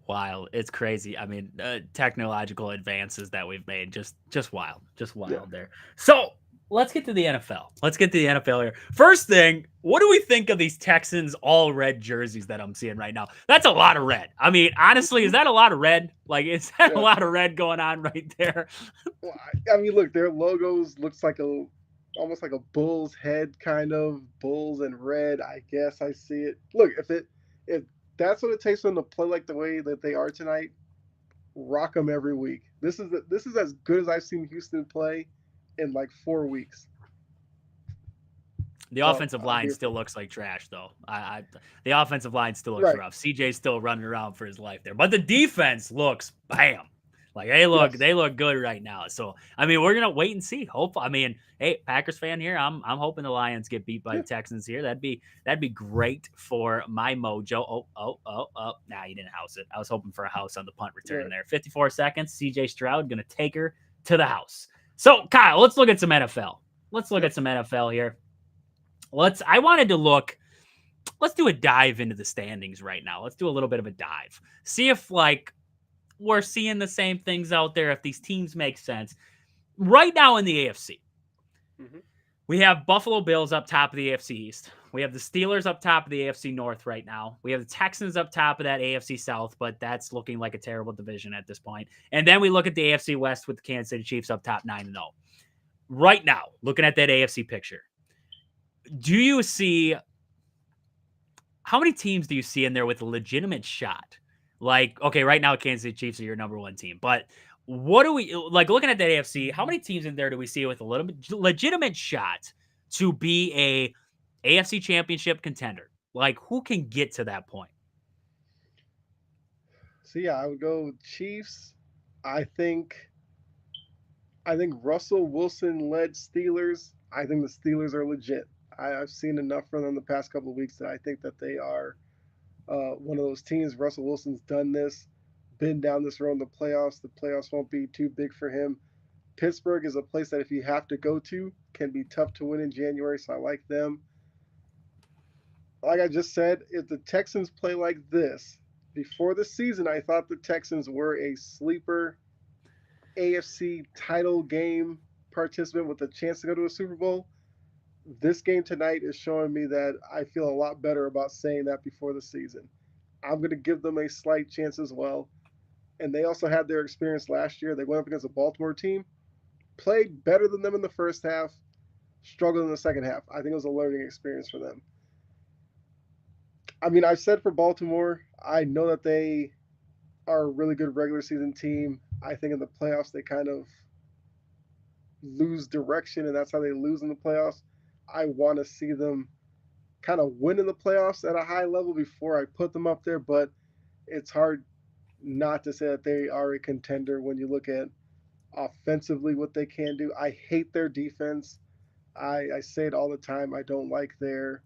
Wild. It's crazy. I mean, technological advances that we've made, just wild. Just wild there. So let's get to the NFL. Let's get to the NFL here. First thing, what do we think of these Texans all red jerseys that I'm seeing right now? That's a lot of red. I mean, honestly, is that a lot of red? Like, is that a lot of red going on right there? Well, I mean, look, their logos looks like almost like a bull's head, kind of bulls and red. I guess I see it. Look, if that's what it takes for them to play like the way that they are tonight, rock them every week. This is as good as I've seen Houston play in like 4 weeks. The So offensive I'm line here still for it. looks like trash, though. The offensive line still looks Right. rough. CJ's still running around for his life there, but the defense looks bam. Like, Yes. they look good right now. So I mean, we're gonna wait and see. Hope, I mean, hey, Packers fan here. I'm hoping the Lions get beat by Yeah. the Texans here. That'd be great for my mojo. Oh. Nah, you didn't house it. I was hoping for a house on the punt return Right. there. 54 seconds. CJ Stroud gonna take her to the house. So Kyle, let's look at some NFL. Let's look Yep. at some NFL here. I wanted to look. Let's do a dive into the standings right now. Let's do a little bit of a dive. See if, like, we're seeing the same things out there, if these teams make sense. Right now in the AFC, Mhm. we have Buffalo Bills up top of the AFC East. We have the Steelers up top of the AFC North right now. We have the Texans up top of that AFC South, but that's looking like a terrible division at this point. And then we look at the AFC West with the Kansas City Chiefs up top 9-0. Right now, looking at that AFC picture, do you see, how many teams do you see in there with a legitimate shot? Like, okay, right now Kansas City Chiefs are your number one team, but what do we, like, looking at that AFC? How many teams in there do we see with a little bit legitimate shot to be a AFC Championship contender? Like, who can get to that point? So yeah, I would go Chiefs. I think I think Russell Wilson led Steelers. I think the Steelers are legit. I've seen enough from them the past couple of weeks that I think that they are one of those teams. Russell Wilson's done this, been down this road in the playoffs. The playoffs won't be too big for him. Pittsburgh is a place that if you have to go to, can be tough to win in January. So I like them. Like I just said, if the Texans play like this, before the season, I thought the Texans were a sleeper AFC title game participant with a chance to go to a Super Bowl. This game tonight is showing me that I feel a lot better about saying that before the season. I'm going to give them a slight chance as well. And they also had their experience last year. They went up against a Baltimore team, played better than them in the first half, struggled in the second half. I think it was a learning experience for them. I mean, I've said for Baltimore, I know that they are a really good regular season team. I think in the playoffs, they kind of lose direction, and that's how they lose in the playoffs. I want to see them kind of win in the playoffs at a high level before I put them up there, but it's hard not to say that they are a contender when you look at offensively what they can do. I hate their defense. I say it all the time. I don't like their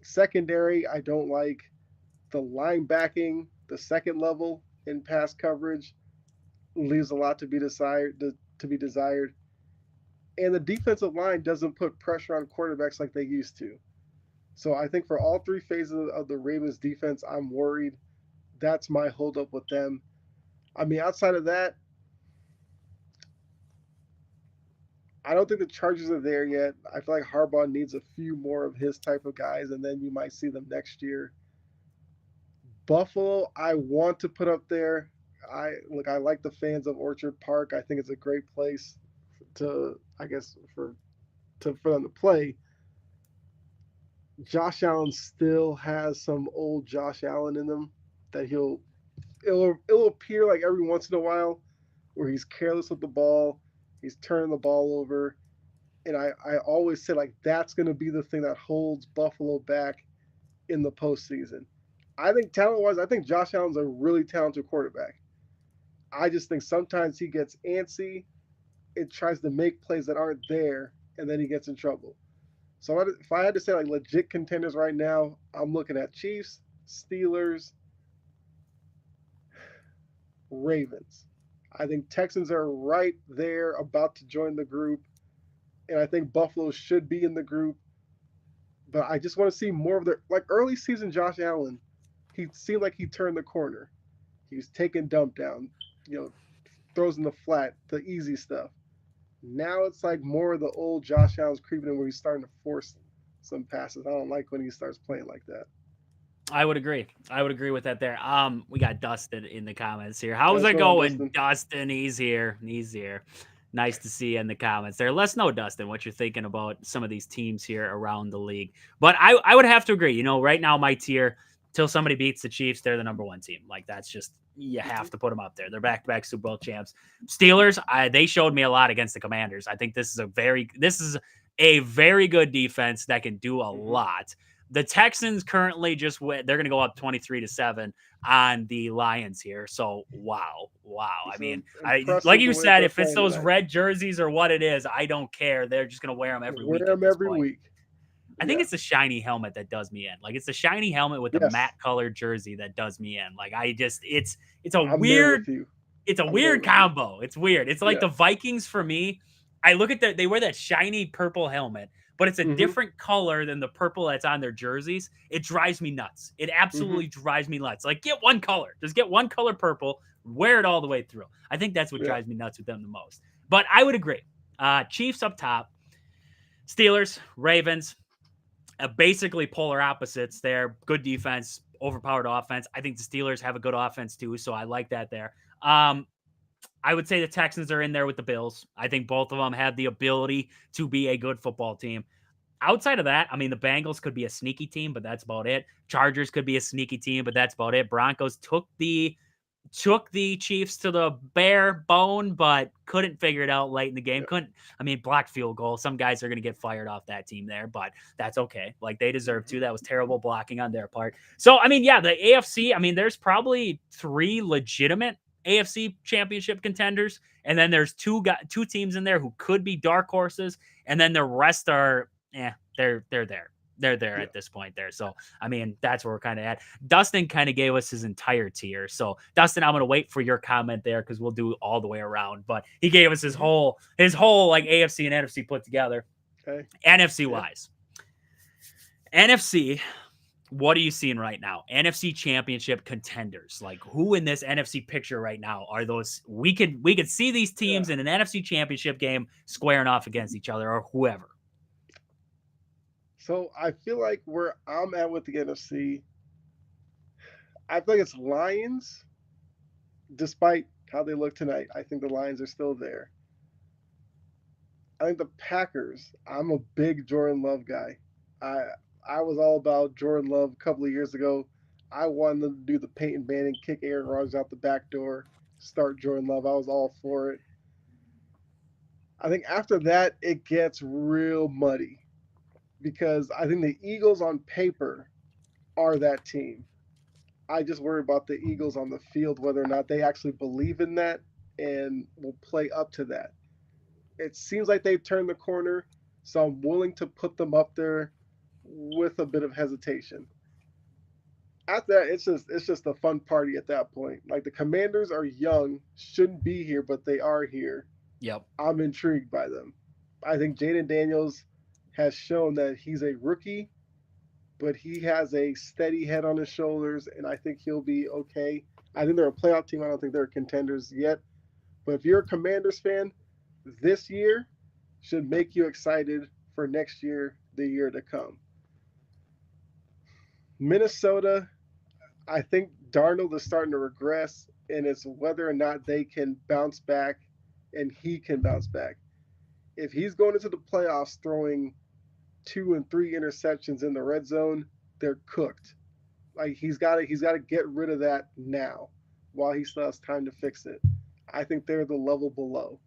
secondary. I don't like the linebacking, the second level in pass coverage leaves a lot to be desired. To be desired, and the defensive line doesn't put pressure on quarterbacks like they used to. So I think for all three phases of the Ravens defense, I'm worried. That's my holdup with them. I mean, outside of that, I don't think the Chargers are there yet. I feel like Harbaugh needs a few more of his type of guys, and then you might see them next year. Buffalo, I want to put up there. I like the fans of Orchard Park. I think it's a great place to, I guess, for them to play. Josh Allen still has some old Josh Allen in him that it'll appear like every once in a while where he's careless with the ball, he's turning the ball over, and I always say like that's going to be the thing that holds Buffalo back in the postseason. I think talent wise, I think Josh Allen's a really talented quarterback. I just think sometimes he gets antsy, it tries to make plays that aren't there, and then he gets in trouble. So if I had to say like legit contenders right now, I'm looking at Chiefs, Steelers, Ravens. I think Texans are right there about to join the group, and I think Buffalo should be in the group. But I just want to see more of their like early season Josh Allen. He seemed like he turned the corner. He was taking dump down, you know, throws in the flat, the easy stuff. Now it's like more of the old Josh Allen's creeping in where he's starting to force some passes. I don't like when he starts playing like that. I would agree. I would agree with that there. We got Dustin in the comments here. How's What's it going on, going, Dustin? Dustin? He's here. He's here. Nice to see you in the comments there. Let us know, Dustin, what you're thinking about some of these teams here around the league. But I would have to agree. You know, right now my tier, till somebody beats the Chiefs, they're the number one team. Like that's just you have to put them up there. They're back-to-back Super Bowl champs. Steelers, they showed me a lot against the Commanders. I think this is a very good defense that can do a lot. The Texans currently they're going to go up 23-7 on the Lions here. So wow. I mean, like you said, if it's those red jerseys or what it is, I don't care. They're just going to wear them every week. Wear them every week. I think it's the shiny helmet that does me in. Like it's the shiny helmet with the matte colored jersey that does me in. Like it's a weird combo. It's weird. It's like the Vikings for me. I look at they wear that shiny purple helmet, but it's a different color than the purple that's on their jerseys. It drives me nuts. It absolutely drives me nuts. Like get one color. Just get one color purple, wear it all the way through. I think that's what drives me nuts with them the most. But I would agree. Chiefs up top, Steelers, Ravens, basically polar opposites there. Good defense, overpowered offense. I think the Steelers have a good offense too, so I like that there. I would say the Texans are in there with the Bills. I think both of them have the ability to be a good football team. Outside of that, I mean, the Bengals could be a sneaky team, but that's about it. Chargers could be a sneaky team, but that's about it. Broncos took the Chiefs to the bare bone, but couldn't figure it out late in the game. Blocked field goal. Some guys are going to get fired off that team there, but that's okay. Like they deserve to. That was terrible blocking on their part. So, the AFC, there's probably three legitimate AFC championship contenders. And then there's two teams in there who could be dark horses. And then the rest are, they're there. They're there at this point there. So, that's where we're kind of at. Dustin kind of gave us his entire tier. So, Dustin, I'm going to wait for your comment there because we'll do all the way around. But he gave us his whole like AFC and NFC put together. Okay. NFC wise. NFC, what are you seeing right now? NFC Championship contenders. Like who in this NFC picture right now are those? We could see these Yeah. teams in an NFC Championship game squaring off against each other or whoever. So I feel like where I'm at with the NFC, I feel like it's Lions, despite how they look tonight. I think the Lions are still there. I think the Packers. I'm a big Jordan Love guy. I I was all about Jordan Love a couple of years ago. I wanted them to do the Peyton Manning, kick Aaron Rodgers out the back door, start Jordan Love. I was all for it. I think after that it gets real muddy because I think the Eagles on paper are that team. I just worry about the Eagles on the field, whether or not they actually believe in that and will play up to that. It seems like they've turned the corner, so I'm willing to put them up there with a bit of hesitation. After that, it's just a fun party at that point. Like the Commanders are young, shouldn't be here, but they are here. Yep. I'm intrigued by them. I think Jaden Daniels has shown that he's a rookie, but he has a steady head on his shoulders, and I think he'll be okay. I think they're a playoff team. I don't think they're contenders yet. But if you're a Commanders fan, this year should make you excited for next year, the year to come. Minnesota, I think Darnold is starting to regress, and it's whether or not they can bounce back and he can bounce back. If he's going into the playoffs throwing 2 and 3 interceptions in the red zone, they're cooked. Like he's got to get rid of that now while he still has time to fix it. I think they're the level below.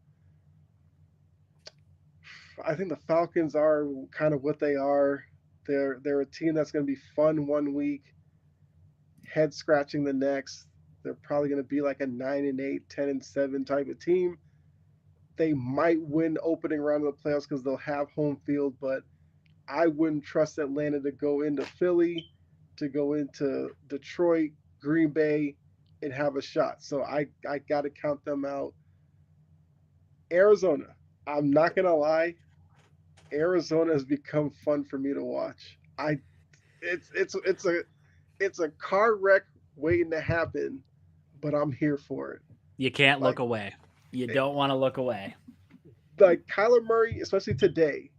I think the Falcons are kind of what they are. They're a team that's going to be fun one week, head scratching the next. They're probably going to be like a 9-8, 10-7 type of team. They might win opening round of the playoffs because they'll have home field, but I wouldn't trust Atlanta to go into Philly, to go into Detroit, Green Bay, and have a shot. So I got to count them out. Arizona, I'm not gonna lie, Arizona has become fun for me to watch. I it's a car wreck waiting to happen, but I'm here for it. You can't look Like away. You don't want to look away. like Kyler Murray, especially today.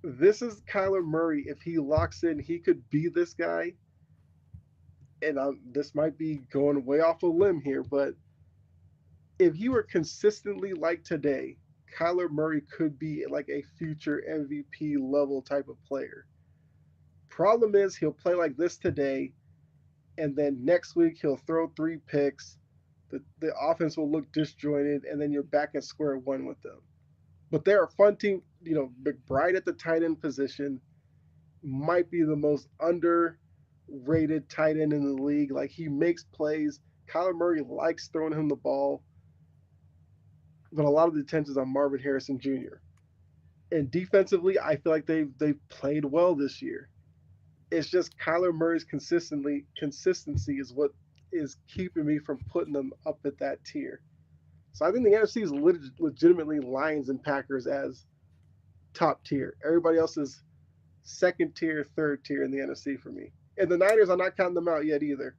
This is Kyler Murray. If he locks in, he could be this guy. And this might be going way off a limb here, but if he were consistently like today, Kyler Murray could be like a future MVP level type of player. Problem is, he'll play like this today, and then next week he'll throw 3 picks. The offense will look disjointed, and then you're back at square one with them. But they're a fun team. McBride at the tight end position might be the most underrated tight end in the league. Like he makes plays. Kyler Murray likes throwing him the ball, but a lot of the attention is on Marvin Harrison Jr. And defensively, I feel like they've played well this year. It's just Kyler Murray's consistency is what is keeping me from putting them up at that tier. So I think the NFC is legitimately Lions and Packers as top tier. Everybody else is second tier, third tier in the NFC for me. And the Niners, I'm not counting them out yet either.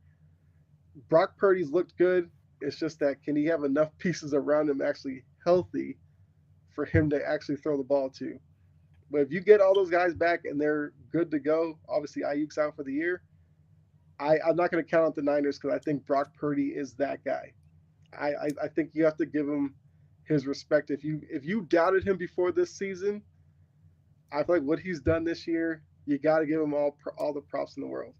Brock Purdy's looked good. It's just that can he have enough pieces around him actually healthy for him to actually throw the ball to? But if you get all those guys back and they're good to go, obviously Ayuk's out for the year. I'm not going to count out the Niners because I think Brock Purdy is that guy. I think you have to give him his respect. If you doubted him before this season, I feel like what he's done this year, you got to give him all the props in the world.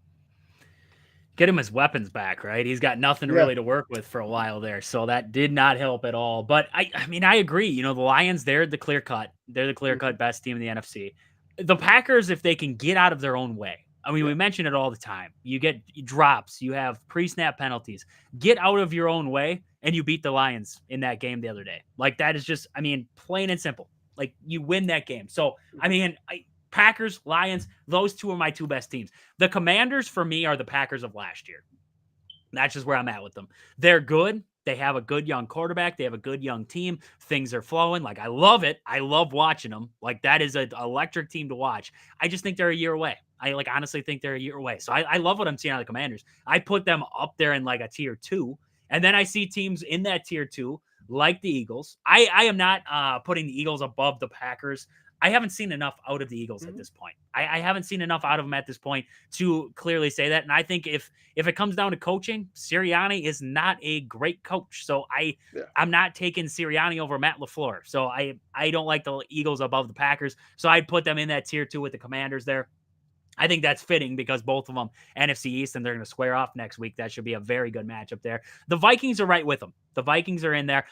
Get him his weapons back, right? He's got nothing Yeah. really to work with for a while there, so that did not help at all. But I mean, I agree. The Lions, they're the clear cut. They're the clear cut best team in the NFC. The Packers, if they can get out of their own way. I mean, Yeah. we mention it all the time. You get drops, you have pre-snap penalties. Get out of your own way, and you beat the Lions in that game the other day. Like that is just, I mean, plain and simple. Like you win that game. So I mean, Packers, Lions, those two are my two best teams. The Commanders for me are the Packers of last year. That's just where I'm at with them. They're good. They have a good young quarterback. They have a good young team. Things are flowing. Like, I love it. I love watching them. Like, that is an electric team to watch. I just think they're a year away. I honestly think they're a year away. So I love what I'm seeing out of the Commanders. I put them up there in like a tier 2. And then I see teams in that tier 2 like the Eagles. I am not putting the Eagles above the Packers. I haven't seen enough out of the Eagles at this point. I haven't seen enough out of them at this point to clearly say that. And I think if it comes down to coaching, Sirianni is not a great coach. So I'm not taking Sirianni over Matt LaFleur. So I don't like the Eagles above the Packers. So I'd put them in that tier 2 with the Commanders there. I think that's fitting because both of them NFC East, and they're going to square off next week. That should be a very good matchup there. The Vikings are right with them. The Vikings are in there.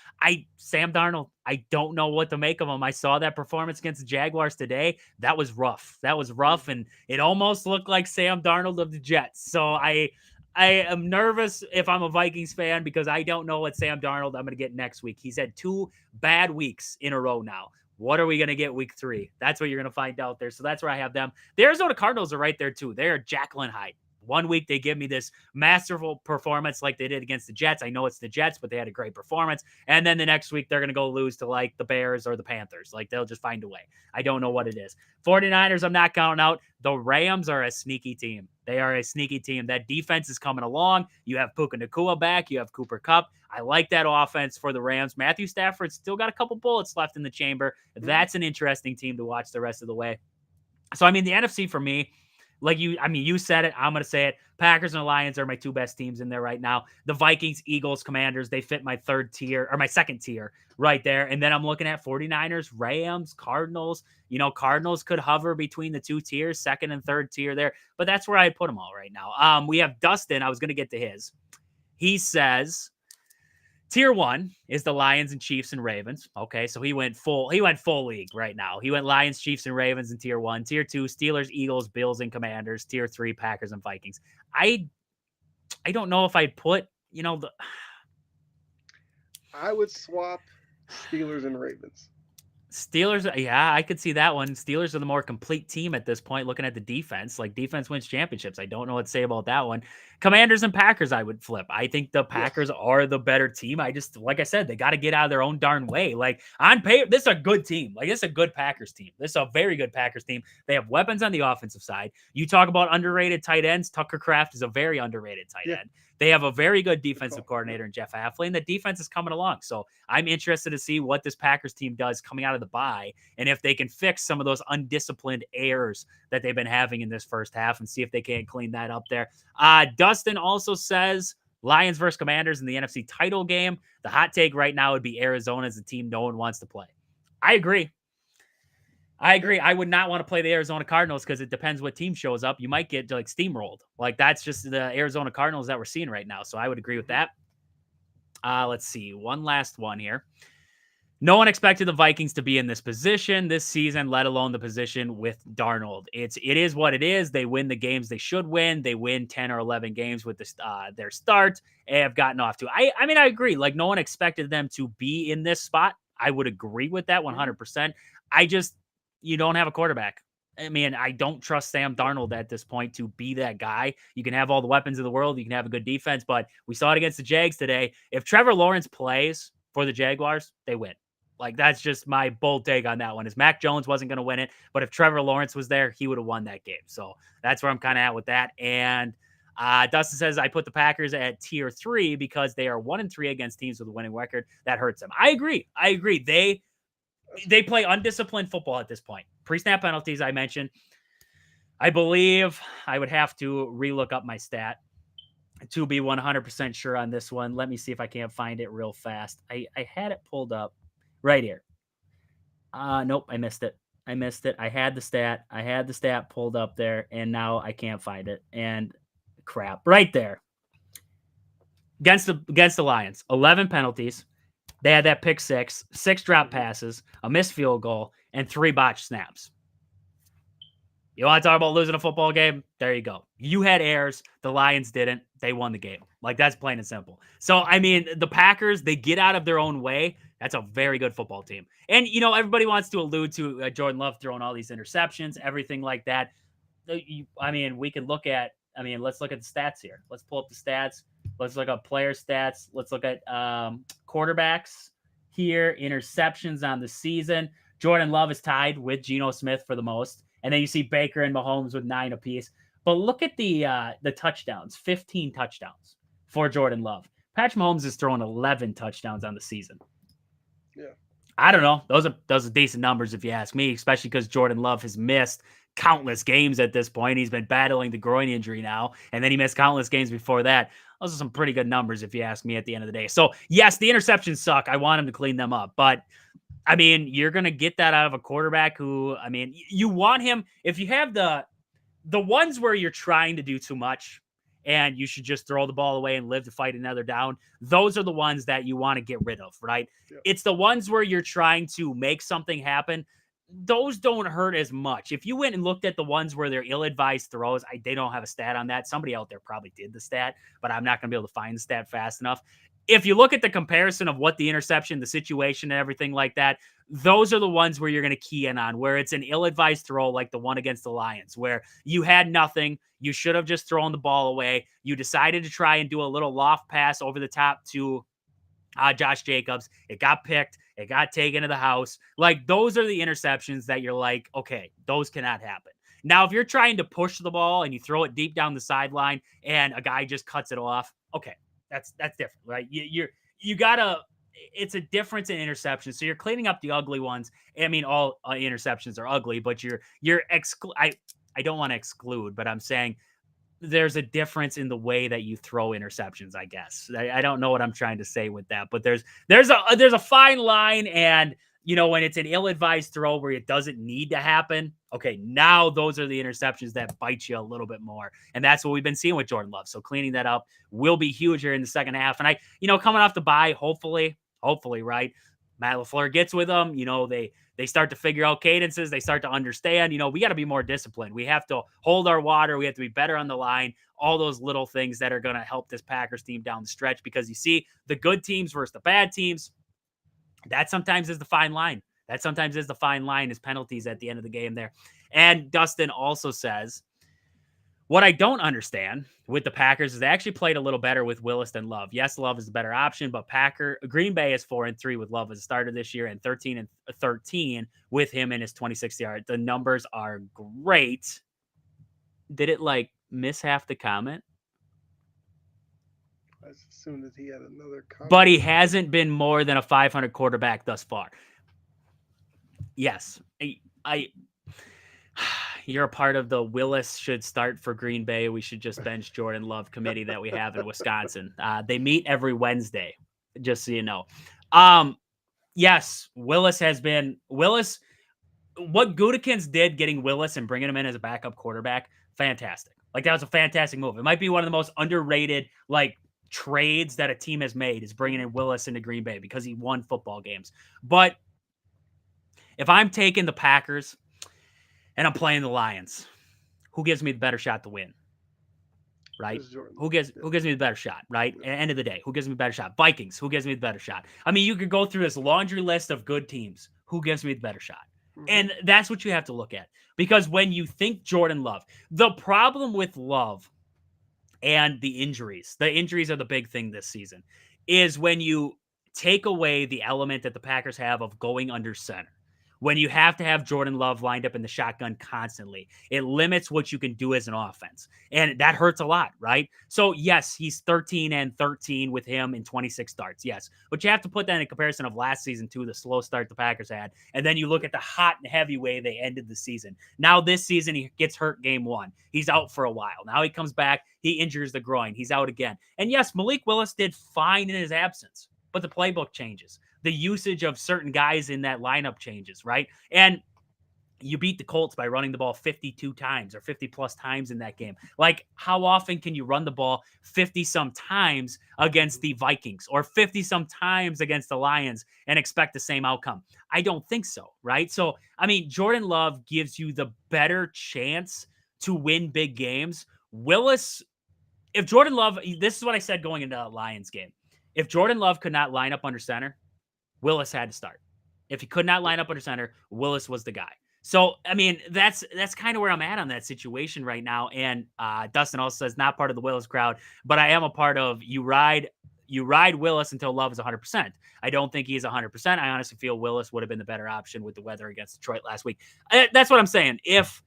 Sam Darnold, I don't know what to make of him. I saw that performance against the Jaguars today. That was rough. And it almost looked like Sam Darnold of the Jets. So I am nervous if I'm a Vikings fan because I don't know what Sam Darnold I'm going to get next week. He's had 2 bad weeks in a row now. What are we going to get week 3? That's what you're going to find out there. So that's where I have them. The Arizona Cardinals are right there too. They're Jekyll and Hyde. One week they give me this masterful performance like they did against the Jets. I know it's the Jets, but they had a great performance. And then the next week they're going to go lose to like the Bears or the Panthers. Like they'll just find a way. I don't know what it is. 49ers, I'm not counting out. The Rams are a sneaky team. They are a sneaky team. That defense is coming along. You have Puka Nacua back. You have Cooper Kupp. I like that offense for the Rams. Matthew Stafford's still got a couple bullets left in the chamber. That's an interesting team to watch the rest of the way. So, I mean, the NFC for me, like you said it. I'm going to say it. Packers and Lions are my 2 best teams in there right now. The Vikings, Eagles, Commanders, they fit my 3rd tier or my 2nd tier right there. And then I'm looking at 49ers, Rams, Cardinals. Cardinals could hover between the 2 tiers, 2nd and 3rd tier there. But that's where I put them all right now. We have Dustin. I was going to get to his. He says, Tier 1 is the Lions and Chiefs and Ravens. Okay, so he went full league right now. He went Lions, Chiefs, and Ravens in Tier 1. Tier 2, Steelers, Eagles, Bills, and Commanders. Tier 3, Packers and Vikings. I don't know if I'd put, I would swap Steelers and Ravens. Steelers, yeah, I could see that one. Steelers are the more complete team at this point, looking at the defense. Like, defense wins championships. I don't know what to say about that one. Commanders and Packers, I would flip. I think the Packers are the better team. I just, like I said, they got to get out of their own darn way. Like, on paper, this is a good team. Like, this is a good Packers team. This is a very good Packers team. They have weapons on the offensive side. You talk about underrated tight ends. Tucker Kraft is a very underrated tight end. They have a very good defensive coordinator in Jeff Hafley, and the defense is coming along. So I'm interested to see what this Packers team does coming out of the bye and if they can fix some of those undisciplined errors that they've been having in this first half and see if they can clean that up there. Dustin also says Lions versus Commanders in the NFC title game. The hot take right now would be Arizona as a team no one wants to play. I agree. I would not want to play the Arizona Cardinals because it depends what team shows up. You might get like steamrolled. Like that's just the Arizona Cardinals that we're seeing right now. So I would agree with that. Let's see. One last one here. No one expected the Vikings to be in this position this season, let alone the position with Darnold. It is what it is. They win the games they should win. They win 10 or 11 games with their start and have gotten off to. I mean, I agree. Like no one expected them to be in this spot. I would agree with that 100%. You don't have a quarterback. I mean, I don't trust Sam Darnold at this point to be that guy. You can have all the weapons in the world. You can have a good defense, but we saw it against the Jags today. If Trevor Lawrence plays for the Jaguars, they win. Like, that's just my bold take on that one. Is Mac Jones wasn't going to win it, but if Trevor Lawrence was there, he would have won that game. So that's where I'm kind of at with that. And Dustin says, I put the Packers at tier 3 because they are 1-3 against teams with a winning record. That hurts them. I agree. They play undisciplined football at this point. Pre-snap penalties, I mentioned. I believe I would have to relook up my stat to be 100% sure on this one. Let me see if I can't find it real fast. I had it pulled up right here. Nope, I missed it. I had the stat pulled up there, and now I can't find it. And crap, right there. Against the Lions, 11 penalties. They had that pick 6 drop passes, a missed field goal, and 3 botched snaps. You want to talk about losing a football game? There you go. You had errors. The Lions didn't. They won the game. Like, that's plain and simple. So, I mean, the Packers, they get out of their own way. That's a very good football team. And, everybody wants to allude to Jordan Love throwing all these interceptions, everything like that. I mean, let's look at the stats here. Let's pull up the stats. Let's look up player stats. Let's look at quarterbacks here. Interceptions on the season. Jordan Love is tied with Geno Smith for the most. And then you see Baker and Mahomes with 9 apiece. But look at the touchdowns. 15 touchdowns for Jordan Love. Patrick Mahomes is throwing 11 touchdowns on the season. Yeah. I don't know. Those are decent numbers if you ask me, especially because Jordan Love has missed countless games at this point. He's been battling the groin injury now, and then he missed countless games before that. Those are some pretty good numbers if you ask me at the end of the day. So, yes, the interceptions suck. I want him to clean them up. But, I mean, you're going to get that out of a quarterback who, I mean, you want him, if you have the ones where you're trying to do too much and you should just throw the ball away and live to fight another down, those are the ones that you want to get rid of, right? Yeah. It's the ones where you're trying to make something happen. Those don't hurt as much. If you went and looked at the ones where they're ill-advised throws, they don't have a stat on that. Somebody out there probably did the stat, but I'm not going to be able to find the stat fast enough. If you look at the comparison of what the interception, the situation, and everything like that, those are the ones where you're going to key in on, where it's an ill-advised throw like the one against the Lions, where you had nothing. You should have just thrown the ball away. You decided to try and do a little loft pass over the top to Josh Jacobs. It got picked. It got taken to the house. Like, those are the interceptions that you're like, okay, those cannot happen. Now, if you're trying to push the ball and you throw it deep down the sideline and a guy just cuts it off, okay, that's different, right? You gotta. It's a difference in interceptions. So you're cleaning up the ugly ones. I mean, all interceptions are ugly, but I don't want to exclude, but I'm saying there's a difference in the way that you throw interceptions, I guess. I don't know what I'm trying to say with that, but there's a fine line. And, you know, when it's an ill-advised throw where it doesn't need to happen, okay, now those are the interceptions that bite you a little bit more. And that's what we've been seeing with Jordan Love. So cleaning that up will be huge here in the second half. And coming off the bye, hopefully, right, Matt LaFleur gets with them. You know, they start to figure out cadences. They start to understand, we got to be more disciplined. We have to hold our water. We have to be better on the line. All those little things that are going to help this Packers team down the stretch, because you see the good teams versus the bad teams. That sometimes is the fine line. Is penalties at the end of the game there. And Dustin also says, what I don't understand with the Packers is they actually played a little better with Willis than Love. Yes, Love is the better option, but Green Bay is 4-3 with Love as a starter this year and 13-13 with him in his 26th yard. The numbers are great. Did it miss half the comment? I assumed that he had another comment. But he hasn't been more than a 500 quarterback thus far. Yes, you're a part of the Willis should start for Green Bay. We should just bench Jordan Love committee that we have in Wisconsin. They meet every Wednesday, just so you know. Yes, Willis. What Gutekunst did getting Willis and bringing him in as a backup quarterback, fantastic. That was a fantastic move. It might be one of the most underrated, trades that a team has made, is bringing in Willis into Green Bay because he won football games. But if I'm taking the Packers and I'm playing the Lions, who gives me the better shot to win? Right? Who gives me the better shot, right? At the end of the day, who gives me the better shot? Vikings, who gives me the better shot? I mean, you could go through this laundry list of good teams. Who gives me the better shot? Mm-hmm. And that's what you have to look at. Because when you think Jordan Love, the problem with Love and the injuries are the big thing this season, is when you take away the element that the Packers have of going under center. When you have to have Jordan Love lined up in the shotgun constantly, it limits what you can do as an offense. And that hurts a lot, right? So, yes, he's 13-13 with him in 26 starts. Yes. But you have to put that in comparison of last season, too, the slow start the Packers had. And then you look at the hot and heavy way they ended the season. Now, this season, he gets hurt game 1. He's out for a while. Now he comes back. He injures the groin. He's out again. And, yes, Malik Willis did fine in his absence. But the playbook changes. The usage of certain guys in that lineup changes, right? And you beat the Colts by running the ball 52 times or 50 plus times in that game. How often can you run the ball 50 some times against the Vikings or 50 some times against the Lions and expect the same outcome? I don't think so, right? So, I mean, Jordan Love gives you the better chance to win big games. Willis, if Jordan Love, this is what I said going into the Lions game. If Jordan Love could not line up under center, Willis had to start. If he could not line up under center, Willis was the guy. So, I mean, that's kind of where I'm at on that situation right now. And Dustin also says not part of the Willis crowd, but I am a part of you ride Willis until Love is 100%. I don't think he's 100%. I honestly feel Willis would have been the better option with the weather against Detroit last week. That's what I'm saying. If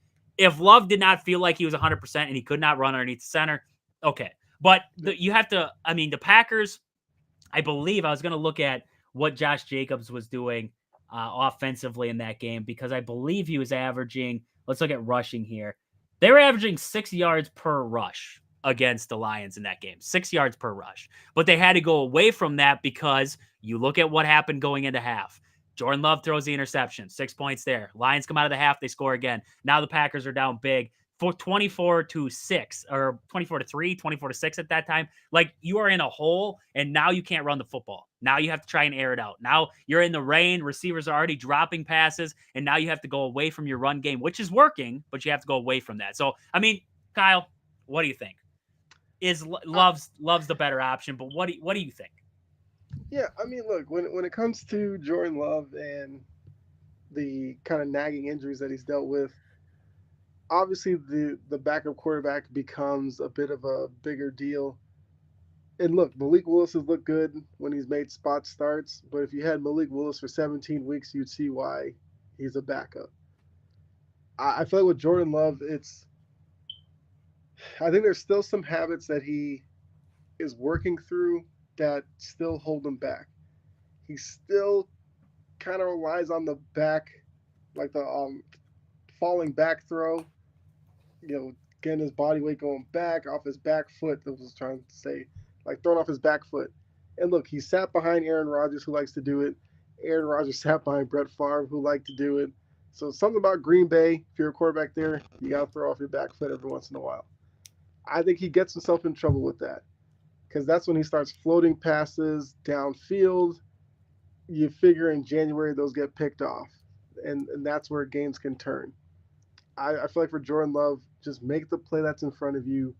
Love did not feel like he was 100% and he could not run underneath the center, okay. But you have to. I mean, the Packers. I believe I was going to look at what Josh Jacobs was doing offensively in that game because I believe he was averaging. Let's look at rushing here. They were averaging 6 yards per rush against the Lions in that game, 6 yards per rush. But they had to go away from that because you look at what happened going into half. Jordan Love throws the interception, 6 points there. Lions come out of the half, they score again. Now the Packers are down big for 24-6 or 24-3, 24-6 at that time. Like you are in a hole and now you can't run the football. Now you have to try and air it out. Now you're in the rain. Receivers are already dropping passes and now you have to go away from your run game, which is working, but you have to go away from that. So, I mean, Kyle, what do you think? Is Love's the better option, but what do you think? Yeah, I mean, look, when it comes to Jordan Love and the kind of nagging injuries that he's dealt with, obviously the backup quarterback becomes a bit of a bigger deal. And look, Malik Willis has looked good when he's made spot starts, but if you had Malik Willis for 17 weeks, you'd see why he's a backup. I feel like with Jordan Love, I think there's still some habits that he is working through that still hold him back. He still kind of relies on the back, like the falling back throw, getting his body weight going back off his back foot. That was trying to say, like throwing off his back foot. And look, he sat behind Aaron Rodgers, who likes to do it. Aaron Rodgers sat behind Brett Favre, who liked to do it. So something about Green Bay, if you're a quarterback there, you got to throw off your back foot every once in a while. I think he gets himself in trouble with that because that's when he starts floating passes downfield. You figure in January those get picked off, and that's where games can turn. I feel like for Jordan Love, just make the play that's in front of you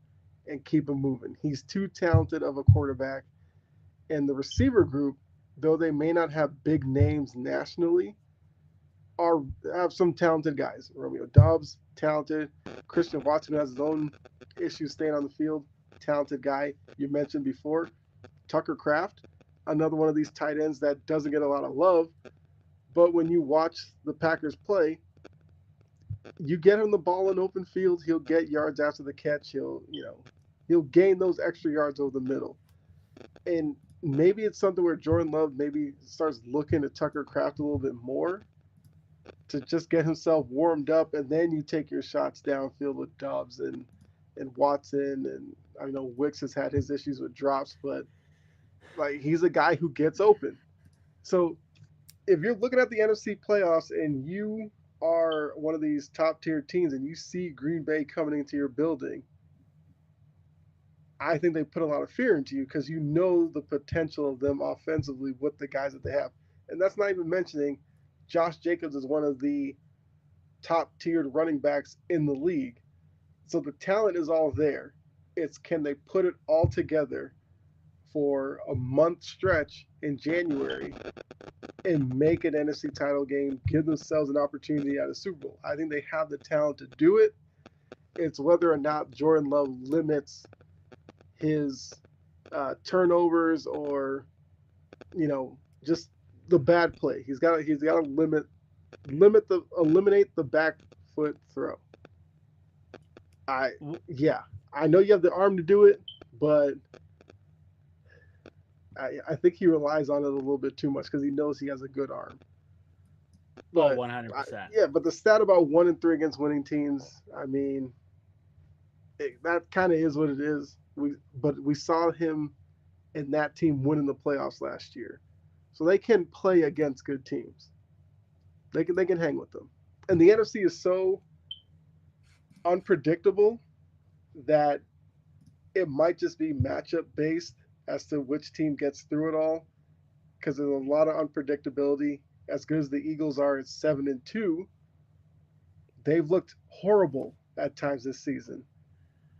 and keep him moving. He's too talented of a quarterback. And the receiver group, though they may not have big names nationally, are have some talented guys. Romeo Dobbs, talented. Christian Watson has his own issues staying on the field, talented guy. You mentioned before. Tucker Kraft, another one of these tight ends that doesn't get a lot of love. But when you watch the Packers play, you get him the ball in open field, he'll get yards after the catch. He'll gain those extra yards over the middle. And maybe it's something where Jordan Love maybe starts looking at Tucker Kraft a little bit more to just get himself warmed up, and then you take your shots downfield with Dobbs and Watson. And I know Wicks has had his issues with drops, but like he's a guy who gets open. So if you're looking at the NFC playoffs and you are one of these top tier teams and you see Green Bay coming into your building, I think they put a lot of fear into you because you know the potential of them offensively with the guys that they have. And that's not even mentioning Josh Jacobs is one of the top tiered running backs in the league. So the talent is all there. It's can they put it all together for a month stretch in January and make an NFC title game, give themselves an opportunity at a Super Bowl. I think they have the talent to do it. It's whether or not Jordan Love limits his turnovers or just the bad play. He's got to eliminate the back foot throw. I yeah, I know you have the arm to do it, but I think he relies on it a little bit too much because he knows he has a good arm. Oh, But 100%. yeah, but the stat about 1-3 against winning teams, I mean, that kind of is what it is. But we saw him and that team winning the playoffs last year, so they can play against good teams. They can hang with them, and the NFC is so unpredictable that it might just be matchup based as to which team gets through it all because there's a lot of unpredictability. As good as the Eagles are at 7-2, they've looked horrible at times this season.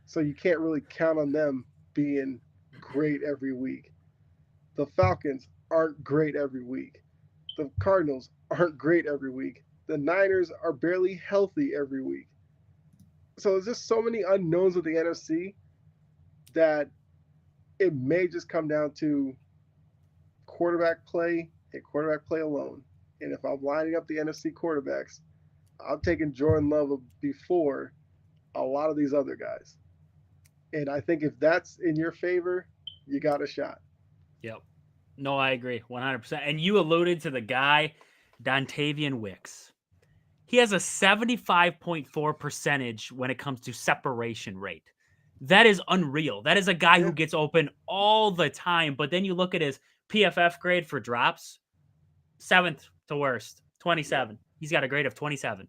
So you can't really count on them being great every week. The Falcons aren't great every week. The Cardinals aren't great every week. The Niners are barely healthy every week. So there's just so many unknowns with the NFC that it may just come down to quarterback play and quarterback play alone. And if I'm lining up the NFC quarterbacks, I'm taking Jordan Love before a lot of these other guys. And I think if that's in your favor, you got a shot. Yep. No, I agree 100%. And you alluded to the guy, Dontavian Wicks. He has a 75.4 percentage when it comes to separation rate. That is unreal. That is a guy who Yeah. gets open all the time. But then you look at his PFF grade for drops, seventh to worst, Yep. 27. He's got a grade of 27.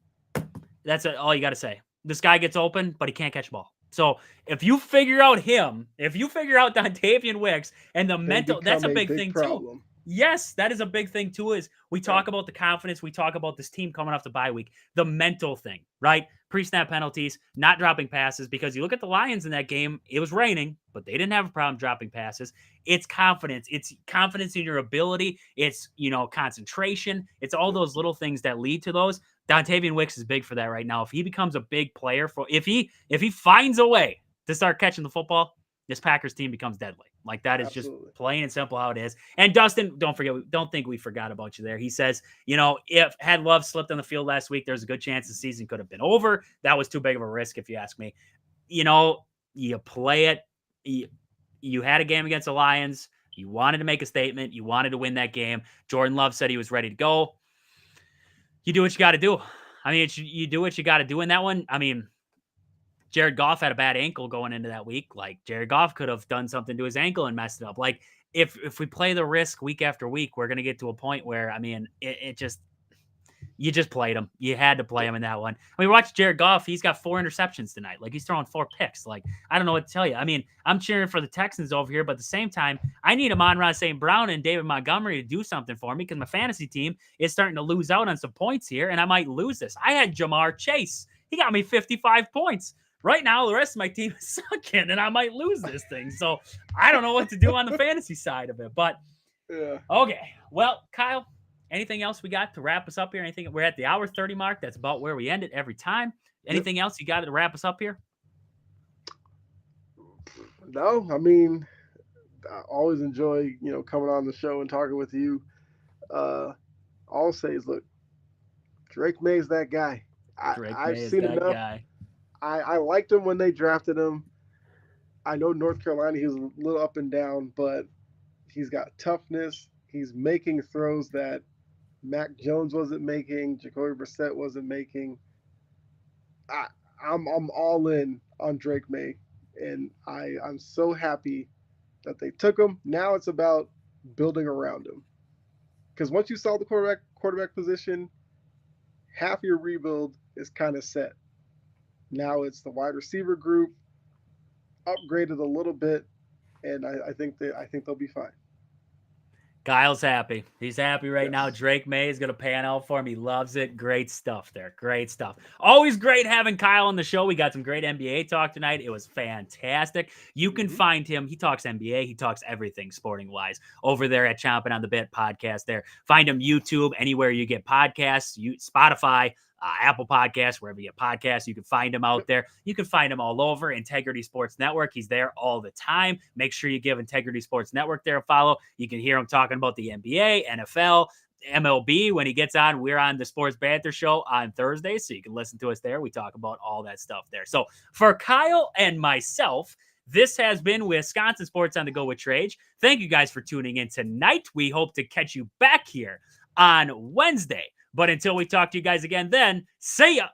That's all you got to say. This guy gets open, but he can't catch the ball. So if you figure out him, if you figure out Dontavian Wicks and the They mental, that's become a a big big thing too. problem. Yes, that is a big thing too. Is we Yeah. talk about the confidence, we talk about this team coming off the bye week, the mental thing, right? Pre-snap penalties, not dropping passes, because you look at the Lions in that game, it was raining, but they didn't have a problem dropping passes. It's confidence. It's confidence in your ability. It's, concentration. It's all Yep. those little things that lead to those. Dontavian Wicks is big for that right now. If he becomes a big player, if he finds a way to start catching the football, this Packers team becomes deadly. Like, that is just Absolutely. plain and simple how it is. And Dustin, don't think we forgot about you there. He says, if had Love slipped on the field last week, there's a good chance the season could have been over. That was too big of a risk, if you ask me. You play it. You had a game against the Lions. You wanted to make a statement. You wanted to win that game. Jordan Love said he was ready to go. You do what you got to do. I mean, you do what you got to do in that one. I mean, Jared Goff had a bad ankle going into that week. Like, Jared Goff could have done something to his ankle and messed it up. Like, if we play the risk week after week, we're going to get to a point where, I mean, you just played him. You had to play him in that one. I mean, watch Jared Goff. He's got 4 interceptions tonight. Like, he's throwing 4 picks. Like, I don't know what to tell you. I mean, I'm cheering for the Texans over here, but at the same time, I need Amon-Ra St. Brown and David Montgomery to do something for me, because my fantasy team is starting to lose out on some points here, and I might lose this. I had Jamar Chase. He got me 55 points. Right now, the rest of my team is sucking, and I might lose this thing. So I don't know what to do on the fantasy side of it. But, Yeah. okay. Well, Kyle, anything else we got to wrap us up here? Anything? We're at the hour 30 mark. That's about where we end it every time. Anything else you got to wrap us up here? No, I mean, I always enjoy, coming on the show and talking with you. All I'll say is, look, Drake May's that guy. Drake I've May is seen that enough. guy. I liked him when they drafted him. I know North Carolina, he was a little up and down, but he's got toughness. He's making throws that Mac Jones wasn't making, Jacoby Brissett wasn't making. I, I'm all in on Drake May, and I'm so happy that they took him. Now it's about building around him, because once you saw the quarterback position, half your rebuild is kind of set. Now it's the wide receiver group upgraded a little bit, and I think they'll be fine. Kyle's happy. He's happy right now. Yes. Drake May is going to pan out for him. He loves it. Great stuff there. Great stuff. Always great having Kyle on the show. We got some great NBA talk tonight. It was fantastic. You can find him. He talks NBA. He talks everything sporting wise over there at Chomping on the Bit podcast there. Find him YouTube, anywhere you get podcasts, Spotify, Apple Podcasts, wherever you get podcasts. You can find him out there. You can find him all over. Integrity Sports Network. He's there all the time. Make sure you give Integrity Sports Network there a follow. You can hear him talking about the NBA, NFL, MLB. When he gets on, we're on the Sports Banter Show on Thursday, so you can listen to us there. We talk about all that stuff there. So for Kyle and myself, this has been Wisconsin Sports on the Go with Trage. Thank you guys for tuning in tonight. We hope to catch you back here on Wednesday. But until we talk to you guys again then, see ya.